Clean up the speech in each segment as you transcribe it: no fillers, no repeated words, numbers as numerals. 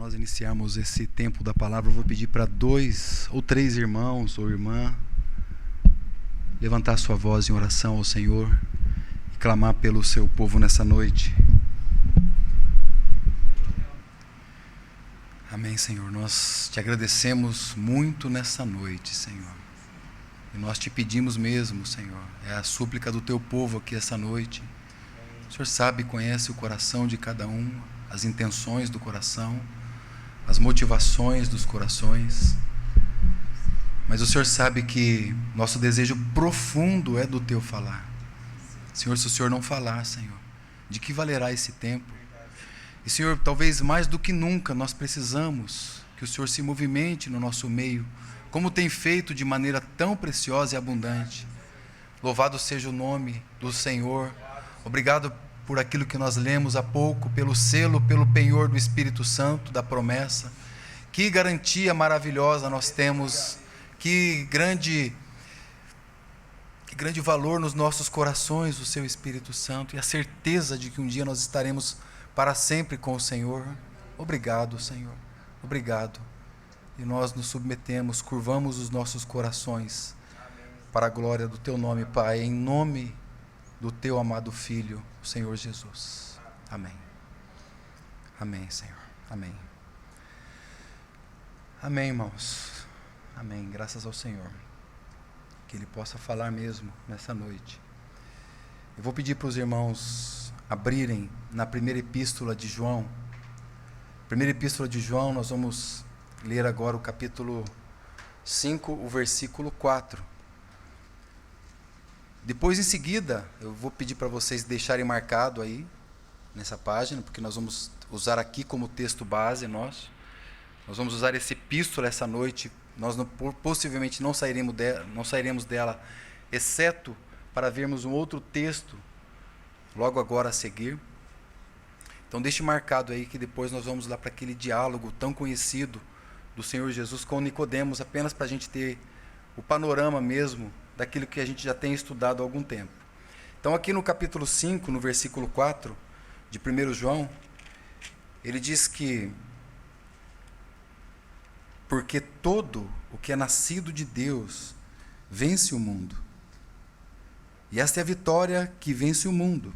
nós iniciarmos esse tempo da palavra, eu vou pedir para 2 ou 3 irmãos ou irmã levantar sua voz em oração ao Senhor e clamar pelo seu povo nessa noite. Amém, Senhor. Nós te agradecemos muito nessa noite, Senhor. E nós te pedimos mesmo, Senhor, é a súplica do teu povo aqui essa noite. O Senhor sabe e conhece o coração de cada um, as intenções do coração, as motivações dos corações. Mas o Senhor sabe que nosso desejo profundo é do teu falar. Senhor, se o Senhor não falar, Senhor, de que valerá esse tempo? E, Senhor, talvez mais do que nunca nós precisamos que o Senhor se movimente no nosso meio, como tem feito de maneira tão preciosa e abundante. Louvado seja o nome do Senhor. Obrigado por aquilo que nós lemos há pouco, pelo selo, pelo penhor do Espírito Santo, da promessa. Que garantia maravilhosa nós temos, que grande valor nos nossos corações o seu Espírito Santo e a certeza de que um dia nós estaremos para sempre com o Senhor. Obrigado, Senhor, obrigado. E nós nos submetemos, curvamos os nossos corações para a glória do teu nome, Pai, em nome do teu amado Filho, o Senhor Jesus. Amém. Amém, Senhor. Amém. Amém, irmãos. Amém. Graças ao Senhor. Que Ele possa falar mesmo nessa noite. Eu vou pedir para os irmãos abrirem na primeira epístola de João. Primeira epístola de João, nós vamos ler agora o capítulo 5, o versículo 4. Depois, em seguida, eu vou pedir para vocês deixarem marcado aí, nessa página, porque nós vamos usar aqui como texto base nosso. Nós vamos usar essa epístola essa noite. Nós possivelmente não sairemos dela, exceto para vermos um outro texto logo agora a seguir. Então deixe marcado aí que depois nós vamos lá para aquele diálogo tão conhecido do Senhor Jesus com Nicodemos, apenas para a gente ter o panorama mesmo daquilo que a gente já tem estudado há algum tempo. Então aqui no capítulo 5, no versículo 4 de 1 João, ele diz que porque todo o que é nascido de Deus vence o mundo. E esta é a vitória que vence o mundo,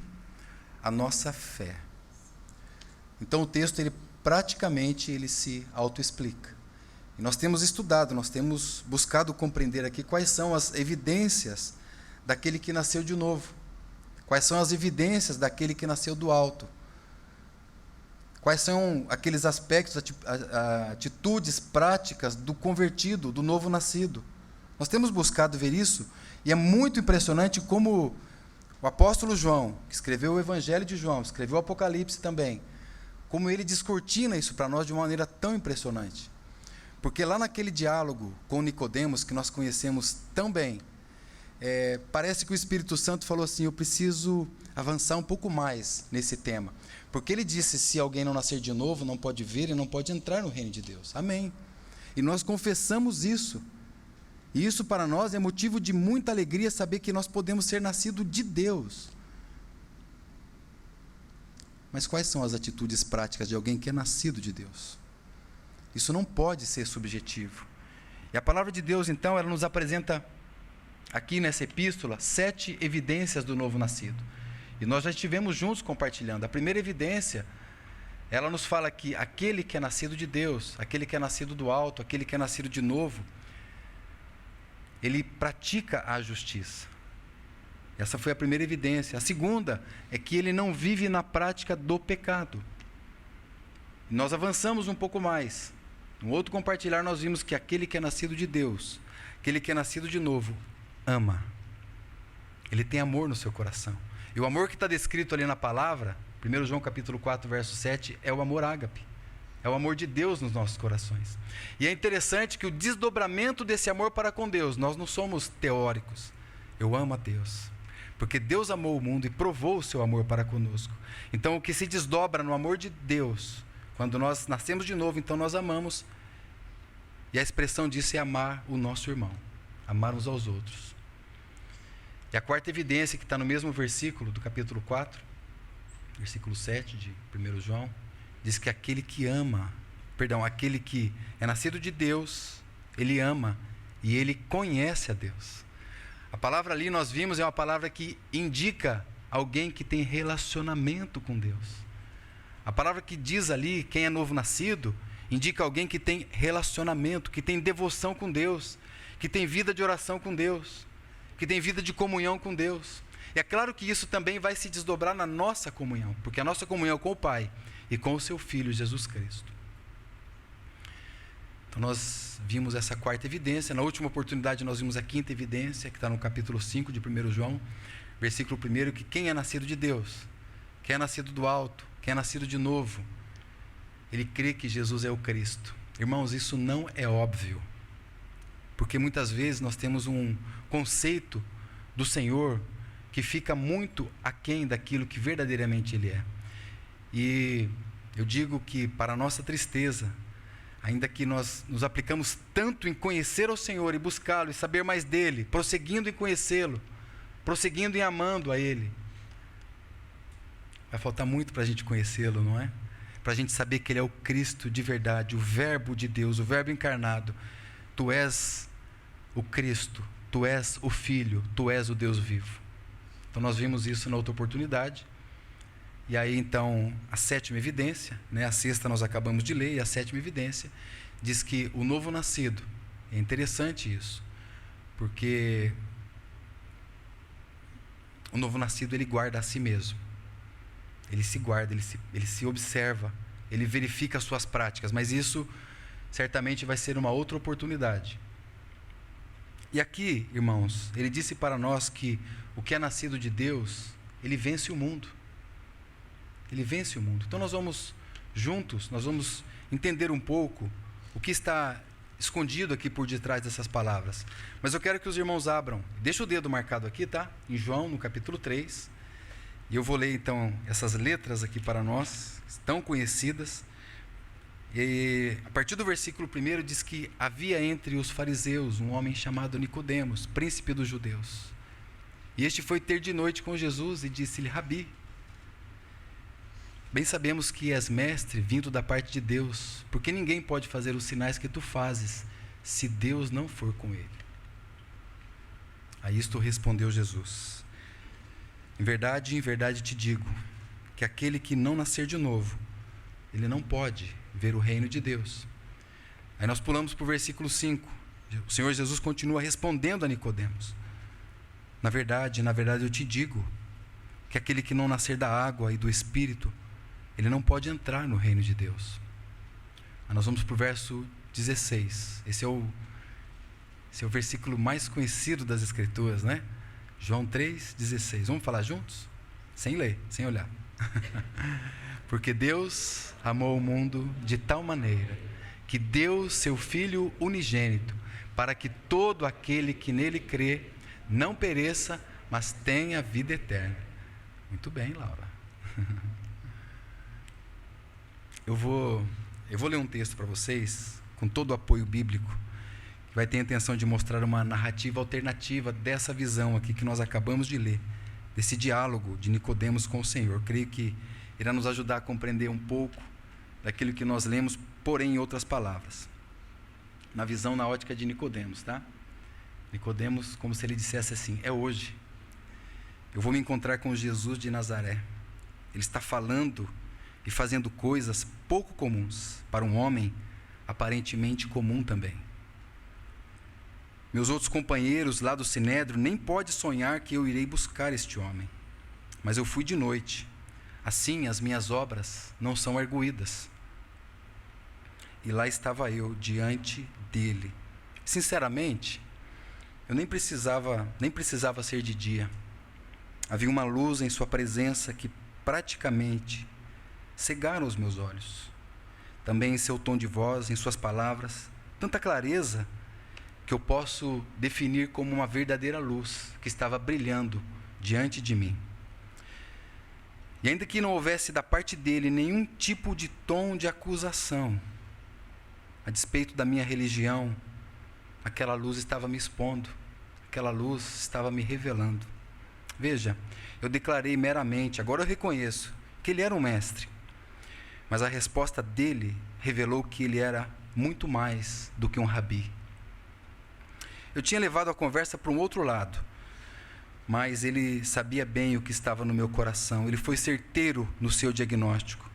a nossa fé. Então o texto, ele praticamente se autoexplica. E nós temos estudado, nós temos buscado compreender aqui quais são as evidências daquele que nasceu de novo. Quais são as evidências daquele que nasceu do alto. Quais são aqueles aspectos, atitudes práticas do convertido, do novo nascido. Nós temos buscado ver isso, e é muito impressionante como o apóstolo João, que escreveu o Evangelho de João, escreveu o Apocalipse também, como ele descortina isso para nós de uma maneira tão impressionante. Porque lá naquele diálogo com Nicodemos, que nós conhecemos tão bem, parece que o Espírito Santo falou assim: eu preciso avançar um pouco mais nesse tema. Porque ele disse, se alguém não nascer de novo, não pode ver e não pode entrar no reino de Deus. Amém. E nós confessamos isso. E isso para nós é motivo de muita alegria saber que nós podemos ser nascidos de Deus. Mas quais são as atitudes práticas de alguém que é nascido de Deus? Isso não pode ser subjetivo. E a palavra de Deus, então, ela nos apresenta aqui nessa epístola 7 evidências do novo nascido. E nós já estivemos juntos compartilhando. A primeira evidência, ela nos fala que aquele que é nascido de Deus, aquele que é nascido do alto, aquele que é nascido de novo, ele pratica a justiça. Essa foi a primeira evidência. A segunda é que ele não vive na prática do pecado. Nós avançamos um pouco mais. No outro compartilhar, nós vimos que aquele que é nascido de Deus, aquele que é nascido de novo, ama. Ele tem amor no seu coração. E o amor que está descrito ali na palavra, 1 João capítulo 4, verso 7, é o amor ágape. É o amor de Deus nos nossos corações. E é interessante que o desdobramento desse amor para com Deus, nós não somos teóricos. Eu amo a Deus. Porque Deus amou o mundo e provou o seu amor para conosco. Então o que se desdobra no amor de Deus, quando nós nascemos de novo, então nós amamos. E a expressão disso é amar o nosso irmão. Amar uns aos outros. E a quarta evidência, que está no mesmo versículo do capítulo 4, versículo 7 de 1 João, diz que aquele que ama aquele que é nascido de Deus, ele ama e ele conhece a Deus. A palavra ali nós vimos é uma palavra que indica alguém que tem relacionamento com Deus. A palavra que diz ali, quem é novo nascido, indica alguém que tem relacionamento, que tem devoção com Deus, que tem vida de oração com Deus, que tem vida de comunhão com Deus. E é claro que isso também vai se desdobrar na nossa comunhão, porque a nossa comunhão é com o Pai e com o seu Filho, Jesus Cristo. Então nós vimos essa quarta evidência. Na última oportunidade nós vimos a quinta evidência, que está no capítulo 5 de 1 João, versículo 1, que quem é nascido de Deus, quem é nascido do alto, quem é nascido de novo, ele crê que Jesus é o Cristo. Irmãos, isso não é óbvio, porque muitas vezes nós temos um conceito do Senhor que fica muito aquém daquilo que verdadeiramente Ele é. E eu digo que, para a nossa tristeza, ainda que nós nos aplicamos tanto em conhecer o Senhor e buscá-lo e saber mais dEle, prosseguindo em conhecê-lo, prosseguindo em amando a Ele, vai faltar muito para a gente conhecê-lo, não é? Para a gente saber que Ele é o Cristo de verdade, o Verbo de Deus, o Verbo encarnado. Tu és o Cristo, Tu és o Filho, Tu és o Deus vivo. Então nós vimos isso na outra oportunidade. E aí então a sétima evidência, a sexta nós acabamos de ler, e a sétima evidência diz que o novo nascido, é interessante isso, porque o novo nascido ele guarda a si mesmo, ele se guarda, ele se observa, ele verifica as suas práticas, mas isso certamente vai ser uma outra oportunidade. E aqui, irmãos, ele disse para nós que o que é nascido de Deus, ele vence o mundo. Ele vence o mundo. Então nós vamos juntos, nós vamos entender um pouco o que está escondido aqui por detrás dessas palavras. Mas eu quero que os irmãos abram, deixa o dedo marcado aqui, tá? Em João, no capítulo 3. E eu vou ler então essas letras aqui para nós, tão conhecidas. E a partir do versículo 1 diz que havia entre os fariseus um homem chamado Nicodemos, príncipe dos judeus. E este foi ter de noite com Jesus e disse-lhe: Rabi, bem sabemos que és mestre vindo da parte de Deus, porque ninguém pode fazer os sinais que tu fazes, se Deus não for com ele. A isto respondeu Jesus: em verdade te digo, que aquele que não nascer de novo, ele não pode ver o reino de Deus. Aí nós pulamos para o versículo 5. O Senhor Jesus continua respondendo a Nicodemos: na verdade eu te digo, que aquele que não nascer da água e do Espírito, ele não pode entrar no reino de Deus. Aí nós vamos para o verso 16. Esse é o versículo mais conhecido das Escrituras, né? João 3,16. Vamos falar juntos? Sem ler, sem olhar. Porque Deus amou o mundo de tal maneira que deu seu Filho unigênito, para que todo aquele que nele crê não pereça, mas tenha vida eterna. Muito bem, Laura. Eu vou ler um texto para vocês, com todo o apoio bíblico, que vai ter a intenção de mostrar uma narrativa alternativa dessa visão aqui que nós acabamos de ler, desse diálogo de Nicodemos com o Senhor. Eu creio que irá nos ajudar a compreender um pouco daquilo que nós lemos, porém em outras palavras. Na visão, na ótica de Nicodemos, tá? Nicodemos, como se ele dissesse assim: é hoje. Eu vou me encontrar com Jesus de Nazaré. Ele está falando e fazendo coisas pouco comuns para um homem aparentemente comum também. Meus outros companheiros lá do Sinédrio nem podem sonhar que eu irei buscar este homem. Mas eu fui de noite. Assim as minhas obras não são arguídas. E lá estava eu diante dele. Sinceramente, eu nem precisava ser de dia. Havia uma luz em sua presença que praticamente cegaram os meus olhos. Também em seu tom de voz, em suas palavras, tanta clareza que eu posso definir como uma verdadeira luz que estava brilhando diante de mim. E ainda que não houvesse da parte dele nenhum tipo de tom de acusação, a despeito da minha religião, aquela luz estava me expondo, aquela luz estava me revelando. Veja, eu declarei meramente, agora eu reconheço que ele era um mestre, Mas a resposta dele revelou que ele era muito mais do que um rabi. Eu tinha levado a conversa para um outro lado, mas ele sabia bem o que estava no meu coração. Ele foi certeiro no seu diagnóstico.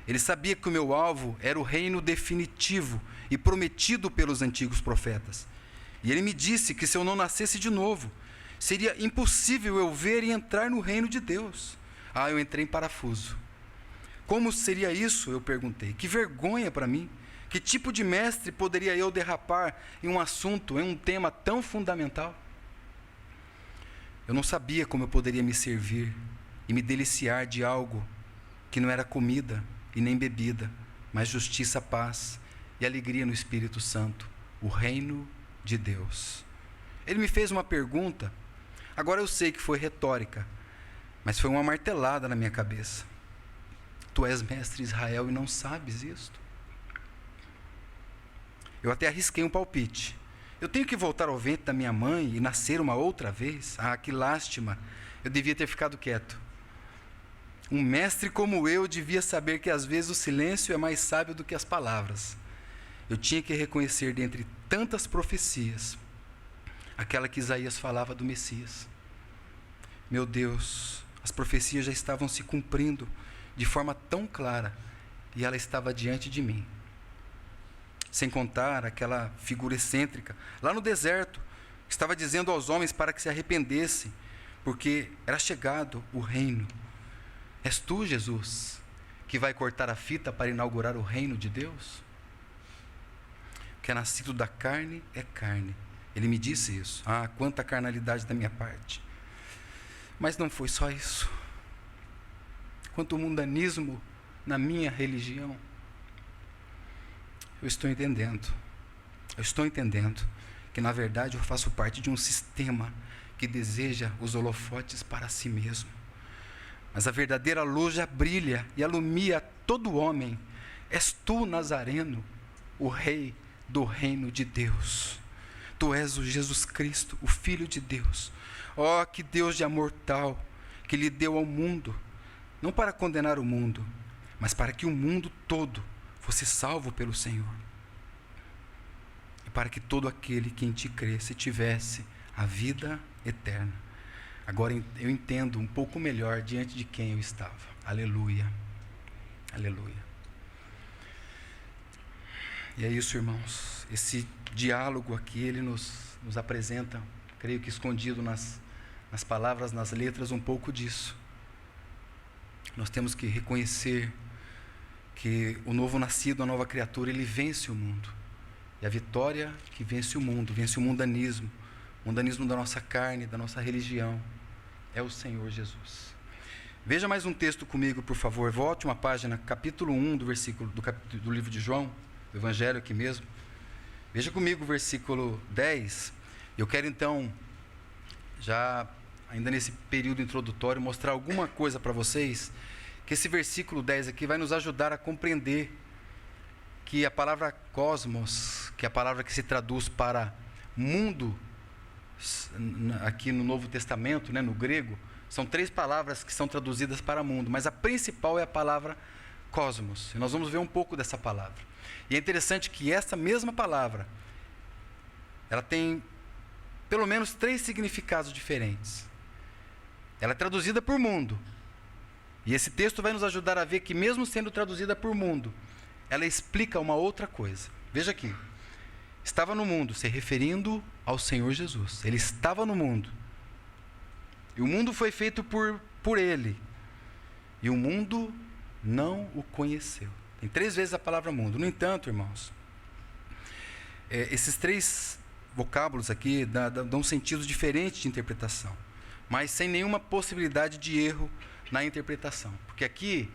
Ele sabia que o meu alvo era o reino definitivo e prometido pelos antigos profetas. E ele me disse que se eu não nascesse de novo, seria impossível eu ver e entrar no reino de Deus. Eu entrei em parafuso. Como seria isso? Eu perguntei. Que vergonha para mim. Que tipo de mestre poderia eu derrapar em um assunto, em um tema tão fundamental? Eu não sabia como eu poderia me servir e me deliciar de algo que não era comida e nem bebida, mas justiça, paz e alegria no Espírito Santo, o reino de Deus. Ele me fez uma pergunta, agora eu sei que foi retórica, mas foi uma martelada na minha cabeça. Tu és mestre Israel e não sabes isto? Eu até arrisquei um palpite. Eu tenho que voltar ao ventre da minha mãe e nascer uma outra vez? Que lástima. Eu devia ter ficado quieto. Um mestre como eu devia saber que às vezes o silêncio é mais sábio do que as palavras. Eu tinha que reconhecer dentre tantas profecias aquela que Isaías falava do Messias. Meu Deus, as profecias já estavam se cumprindo de forma tão clara e ela estava diante de mim. Sem contar aquela figura excêntrica lá no deserto, que estava dizendo aos homens para que se arrependessem, porque era chegado o reino. És tu, Jesus, que vai cortar a fita para inaugurar o reino de Deus? O que é nascido da carne é carne. Ele me disse isso. Quanta carnalidade da minha parte. Mas não foi só isso. Quanto mundanismo na minha religião. Eu estou entendendo que na verdade eu faço parte de um sistema que deseja os holofotes para si mesmo. Mas a verdadeira luz já brilha e alumia todo homem. És tu, Nazareno, o rei do reino de Deus. Tu és o Jesus Cristo, o Filho de Deus. Que Deus de amor tal, que lhe deu ao mundo, não para condenar o mundo, mas para que o mundo todo fosse salvo pelo Senhor. E para que todo aquele que em ti cresce tivesse a vida eterna. Agora eu entendo um pouco melhor diante de quem eu estava. Aleluia. Aleluia. E é isso, irmãos. Esse diálogo aqui, ele nos apresenta, creio que escondido nas palavras, nas letras, um pouco disso. Nós temos que reconhecer que o novo nascido, a nova criatura, ele vence o mundo. E a vitória que vence o mundo, vence o mundanismo da nossa carne, da nossa religião, é o Senhor Jesus. Veja mais um texto comigo, por favor. Volte uma página, capítulo 1 do livro de João, do Evangelho aqui mesmo. Veja comigo o versículo 10. Eu quero então, já ainda nesse período introdutório, mostrar alguma coisa para vocês, que esse versículo 10 aqui vai nos ajudar a compreender que a palavra cosmos, que é a palavra que se traduz para mundo, aqui no Novo Testamento, no grego, são 3 palavras que são traduzidas para mundo, mas a principal é a palavra cosmos. E nós vamos ver um pouco dessa palavra. E é interessante que essa mesma palavra, ela tem pelo menos 3 significados diferentes. Ela é traduzida por mundo. E esse texto vai nos ajudar a ver que mesmo sendo traduzida por mundo, ela explica uma outra coisa. Veja aqui. Estava no mundo, se referindo ao Senhor Jesus. Ele estava no mundo. E o mundo foi feito por ele. E o mundo não o conheceu. Tem 3 vezes a palavra mundo. No entanto, irmãos, esses 3 vocábulos aqui dão sentidos diferentes de interpretação, mas sem nenhuma possibilidade de erro na interpretação. Porque aqui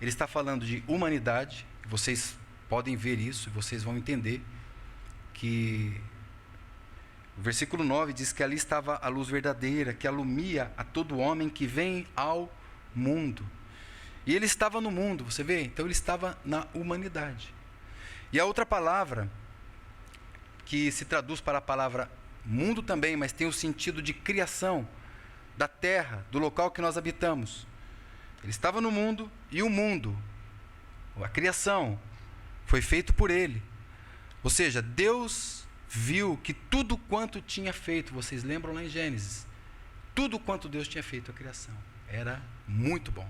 ele está falando de humanidade. Vocês podem ver isso e vocês vão entender que o versículo 9 diz que ali estava a luz verdadeira, que alumia a todo homem que vem ao mundo. E ele estava no mundo, você vê? Então ele estava na humanidade. E a outra palavra, que se traduz para a palavra mundo também, mas tem o sentido de criação da terra, do local que nós habitamos. Ele estava no mundo e o mundo a criação, foi feito por Ele. Ou seja, Deus viu que tudo quanto tinha feito, vocês lembram lá em Gênesis, tudo quanto Deus tinha feito a criação, era muito bom.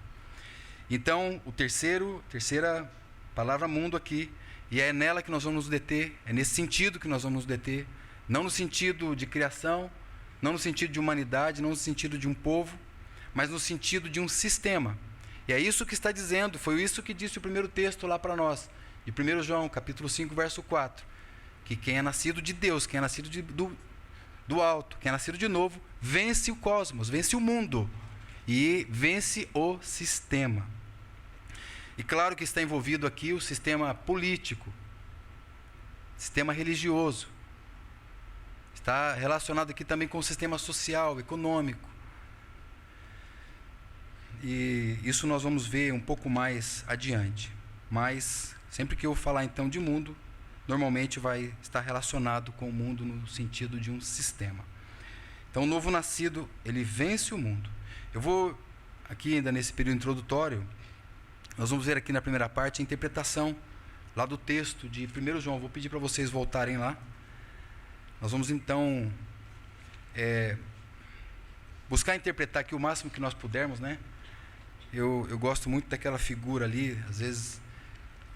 Então, terceira palavra mundo aqui, e é nela que nós vamos nos deter, é nesse sentido que nós vamos nos deter, não no sentido de criação, não no sentido de humanidade, não no sentido de um povo, mas no sentido de um sistema. E é isso que está dizendo, foi isso que disse o primeiro texto lá para nós, de 1 João, capítulo 5, verso 4, que quem é nascido de Deus, quem é nascido do alto, quem é nascido de novo, vence o cosmos, vence o mundo e vence o sistema. E claro que está envolvido aqui o sistema político, sistema religioso, está relacionado aqui também com o sistema social, econômico. E isso nós vamos ver um pouco mais adiante. Mas, sempre que eu falar então de mundo, normalmente vai estar relacionado com o mundo no sentido de um sistema. Então, o novo nascido, ele vence o mundo. Eu vou, aqui ainda nesse período introdutório, nós vamos ver aqui na primeira parte a interpretação lá do texto de 1 João. Vou pedir para vocês voltarem lá. Nós vamos então buscar interpretar aqui o máximo que nós pudermos, né? Eu gosto muito daquela figura ali. Às vezes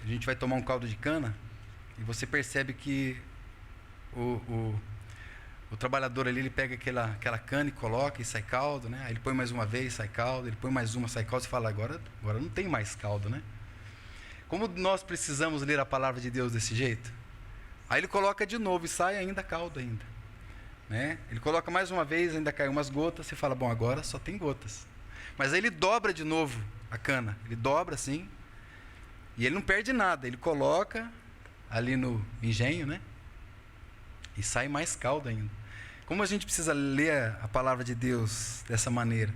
a gente vai tomar um caldo de cana e você percebe que o trabalhador ali, ele pega aquela cana e coloca e sai caldo, né? Aí ele põe mais uma vez, sai caldo, ele põe mais uma, sai caldo, e fala, agora não tem mais caldo, né? Como nós precisamos ler a palavra de Deus desse jeito? Aí ele coloca de novo e sai ainda caldo ainda, né? Ele coloca mais uma vez, ainda cai umas gotas, você fala, bom, agora só tem gotas. Mas aí ele dobra de novo a cana, ele dobra assim, e ele não perde nada, ele coloca ali no engenho, né? E sai mais caldo ainda. Como a gente precisa ler a palavra de Deus dessa maneira?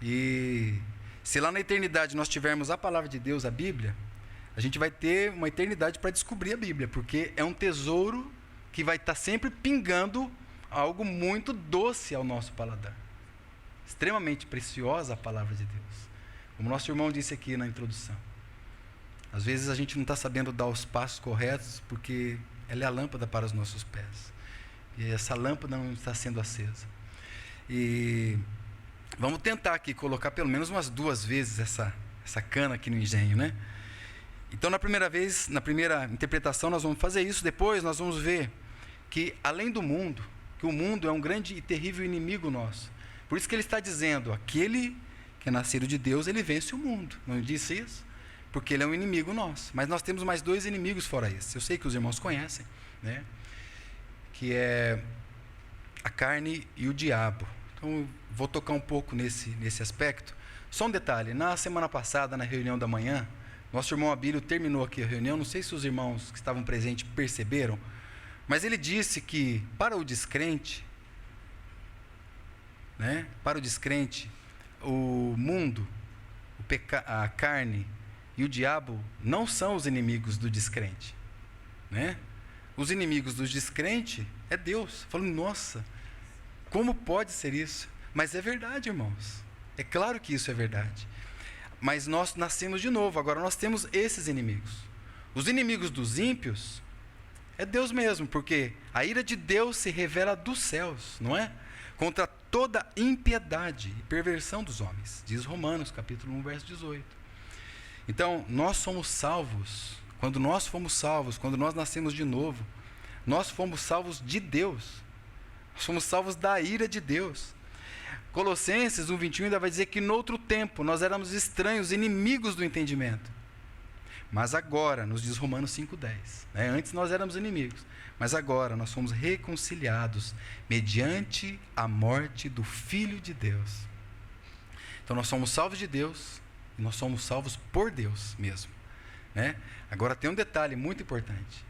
E se lá na eternidade nós tivermos a palavra de Deus, a Bíblia, a gente vai ter uma eternidade para descobrir a Bíblia, porque é um tesouro que vai estar sempre pingando algo muito doce ao nosso paladar. Extremamente preciosa a palavra de Deus. Como nosso irmão disse aqui na introdução. Às vezes a gente não está sabendo dar os passos corretos, porque ela é a lâmpada para os nossos pés. E essa lâmpada não está sendo acesa. E vamos tentar aqui colocar pelo menos umas 2 vezes essa cana aqui no engenho, né? Então, na primeira interpretação, nós vamos fazer isso. Depois, nós vamos ver que, além do mundo, que o mundo é um grande e terrível inimigo nosso. Por isso que ele está dizendo, aquele que é nascido de Deus, ele vence o mundo. Não disse isso? Porque ele é um inimigo nosso. Mas nós temos mais 2 inimigos fora esse. Eu sei que os irmãos conhecem, né? Que é a carne e o diabo. Então, vou tocar um pouco nesse aspecto. Só um detalhe, na semana passada, na reunião da manhã, nosso irmão Abílio terminou aqui a reunião, não sei se os irmãos que estavam presentes perceberam, mas ele disse que para o descrente, né, o mundo, a carne e o diabo não são os inimigos do descrente, né? Os inimigos do descrente é Deus. Falando, nossa, como pode ser isso? Mas é verdade, irmãos. É claro que isso é verdade. Mas nós nascemos de novo, agora nós temos esses inimigos. Os inimigos dos ímpios é Deus mesmo, porque a ira de Deus se revela dos céus, não é? Contra toda impiedade e perversão dos homens, diz Romanos, capítulo 1, verso 18. Então, nós somos salvos, quando nós fomos salvos, quando nós nascemos de novo, nós fomos salvos de Deus, nós fomos salvos da ira de Deus. Colossenses 1:21 ainda vai dizer que noutro tempo nós éramos estranhos, inimigos do entendimento. Mas agora, nos diz Romanos 5:10, né? Antes nós éramos inimigos, mas agora nós somos reconciliados mediante a morte do Filho de Deus. Então nós somos salvos de Deus e nós somos salvos por Deus mesmo, né? Agora tem um detalhe muito importante.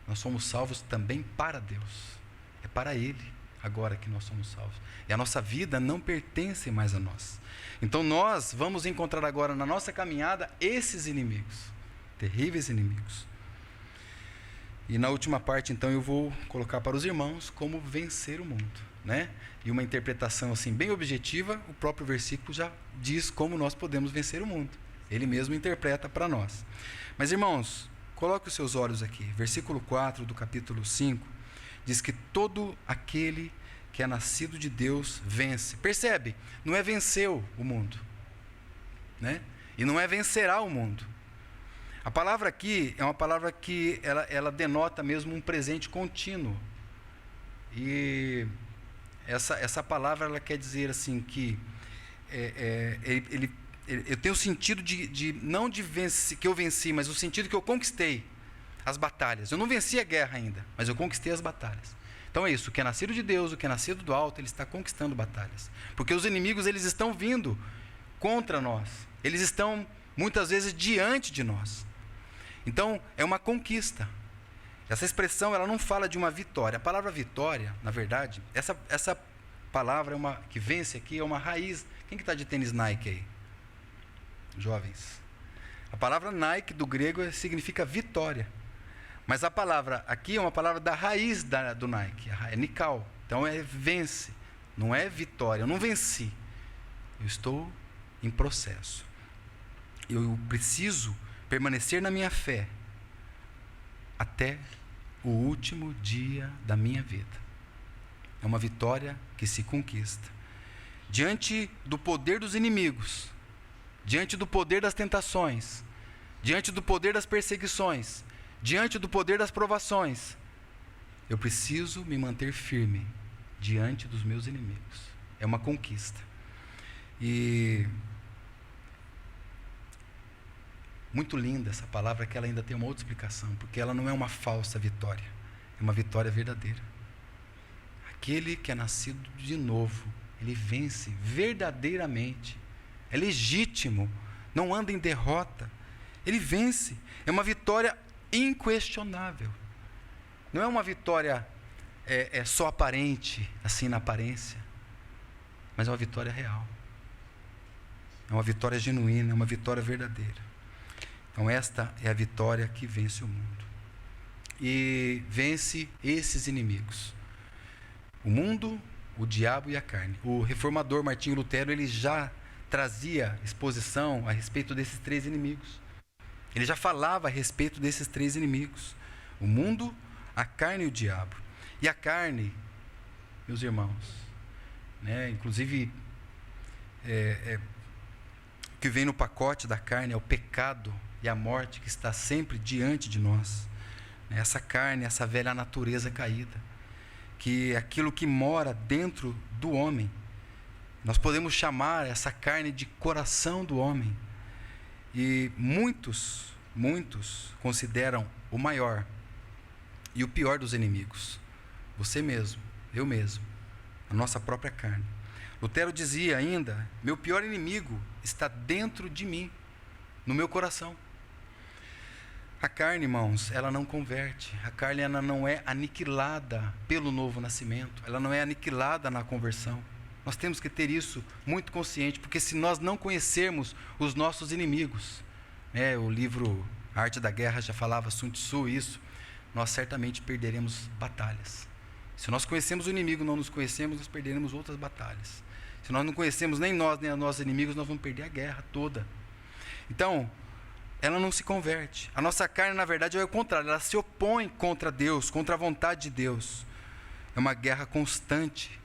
Nós somos salvos também para Deus. É para Ele agora que nós somos salvos. E a nossa vida não pertence mais a nós. Então nós vamos encontrar agora na nossa caminhada esses inimigos, terríveis inimigos. E na última parte, então, eu vou colocar para os irmãos como vencer o mundo, né? E uma interpretação assim bem objetiva, o próprio versículo já diz como nós podemos vencer o mundo, Ele mesmo interpreta para nós. Mas, irmãos, coloque os seus olhos aqui. Versículo 4 do capítulo 5 diz que todo aquele que é nascido de Deus vence. Percebe? Não é venceu o mundo, né? E não é vencerá o mundo. A palavra aqui é uma palavra que ela denota mesmo um presente contínuo. E essa palavra ela quer dizer assim que eu tenho o sentido não de vencer, que eu venci, mas o sentido que eu conquistei as batalhas. Eu não venci a guerra ainda, mas eu conquistei as batalhas. Então é isso, o que é nascido de Deus, o que é nascido do alto, ele está conquistando batalhas. Porque os inimigos, eles estão vindo contra nós. Eles estão, muitas vezes, diante de nós. Então, é uma conquista. Essa expressão, ela não fala de uma vitória. A palavra vitória, na verdade, essa palavra que vence aqui é uma raiz. Quem que está de tênis Nike aí? Jovens. A palavra Nike, do grego, significa vitória. Mas a palavra aqui é uma palavra da raiz do Nike, é Nikal. Então é vence, não é vitória. Eu não venci, eu estou em processo. Eu preciso permanecer na minha fé até o último dia da minha vida. É uma vitória que se conquista. Diante do poder dos inimigos, diante do poder das tentações, diante do poder das perseguições, diante do poder das provações, eu preciso me manter firme diante dos meus inimigos. É uma conquista. E muito linda essa palavra, que ela ainda tem uma outra explicação, porque ela não é uma falsa vitória, é uma vitória verdadeira. Aquele que é nascido de novo, ele vence verdadeiramente, é legítimo, não anda em derrota, ele vence, é uma vitória inquestionável. Não é uma vitória só aparente, assim na aparência, mas é uma vitória real. É uma vitória genuína, é uma vitória verdadeira. Então esta é a vitória que vence o mundo. E vence esses inimigos. O mundo, o diabo e a carne. O reformador Martinho Lutero, ele já trazia exposição a respeito desses três inimigos. Ele já falava a respeito desses três inimigos: o mundo, a carne e o diabo. E a carne, meus irmãos, né, inclusive, o que vem no pacote da carne é o pecado e a morte que está sempre diante de nós. Essa carne, essa velha natureza caída, que é aquilo que mora dentro do homem. Nós podemos chamar essa carne de coração do homem. E muitos consideram o maior e o pior dos inimigos. Você mesmo, eu mesmo, a nossa própria carne. Lutero dizia ainda: meu pior inimigo está dentro de mim, no meu coração. A carne, irmãos, ela não converte. A carne, ela não é aniquilada pelo novo nascimento. Ela não é aniquilada na conversão. Nós temos que ter isso muito consciente, porque se nós não conhecermos os nossos inimigos, o livro A Arte da Guerra já falava, Sun Tzu, isso, nós certamente perderemos batalhas. Se nós conhecemos o inimigo, não nos conhecemos, nós perderemos outras batalhas. Se nós não conhecemos nem nós, nem os nossos inimigos, nós vamos perder a guerra toda. Então, ela não se converte. A nossa carne, na verdade, é o contrário. Ela se opõe contra Deus, contra a vontade de Deus. É uma guerra constante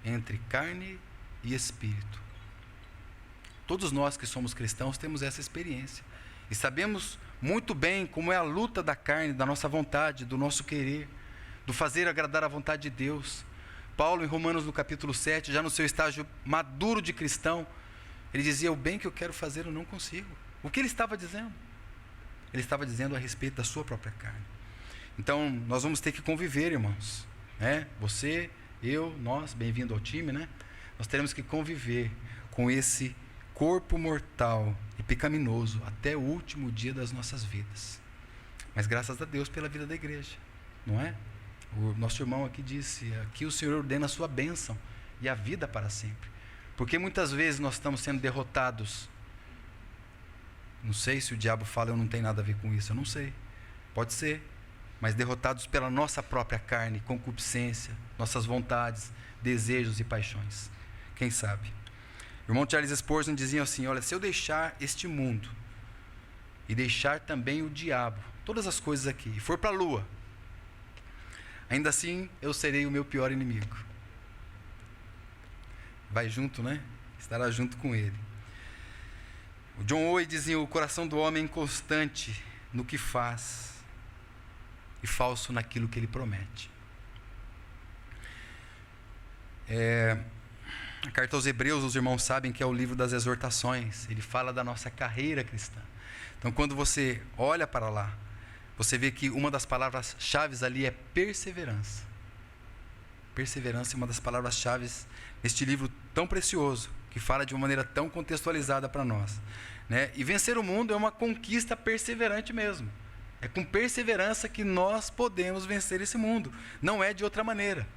entre carne e espírito. Todos nós que somos cristãos temos essa experiência. E sabemos muito bem como é a luta da carne, da nossa vontade, do nosso querer, do fazer agradar a vontade de Deus. Paulo, em Romanos, no capítulo 7, já no seu estágio maduro de cristão, ele dizia: o bem que eu quero fazer eu não consigo. O que ele estava dizendo? Ele estava dizendo a respeito da sua própria carne. Então, nós vamos ter que conviver, irmãos. Você, eu, nós, bem-vindo ao time, né? Nós teremos que conviver com esse corpo mortal e pecaminoso até o último dia das nossas vidas. Mas graças a Deus pela vida da igreja, não é? O nosso irmão aqui disse: aqui o Senhor ordena a sua bênção e a vida para sempre. Porque muitas vezes nós estamos sendo derrotados. Não sei se o diabo fala, eu não tenho nada a ver com isso, eu não sei. Pode ser, mas derrotados pela nossa própria carne, concupiscência, nossas vontades, desejos e paixões. Quem sabe? O irmão Charles Spurgeon dizia assim: olha, se eu deixar este mundo e deixar também o diabo, todas as coisas aqui, e for para a lua, ainda assim eu serei o meu pior inimigo. Vai junto, né? Estará junto com ele. O John Owen dizia: o coração do homem é inconstante no que faz e falso naquilo que ele promete. A carta aos Hebreus, os irmãos sabem que é o livro das exortações. Ele fala da nossa carreira cristã. Então, quando você olha para lá, você vê que uma das palavras-chave ali é perseverança. Perseverança é uma das palavras-chave neste livro tão precioso, que fala de uma maneira tão contextualizada para nós, né? E vencer o mundo é uma conquista perseverante mesmo. É com perseverança que nós podemos vencer esse mundo. Não é de outra maneira.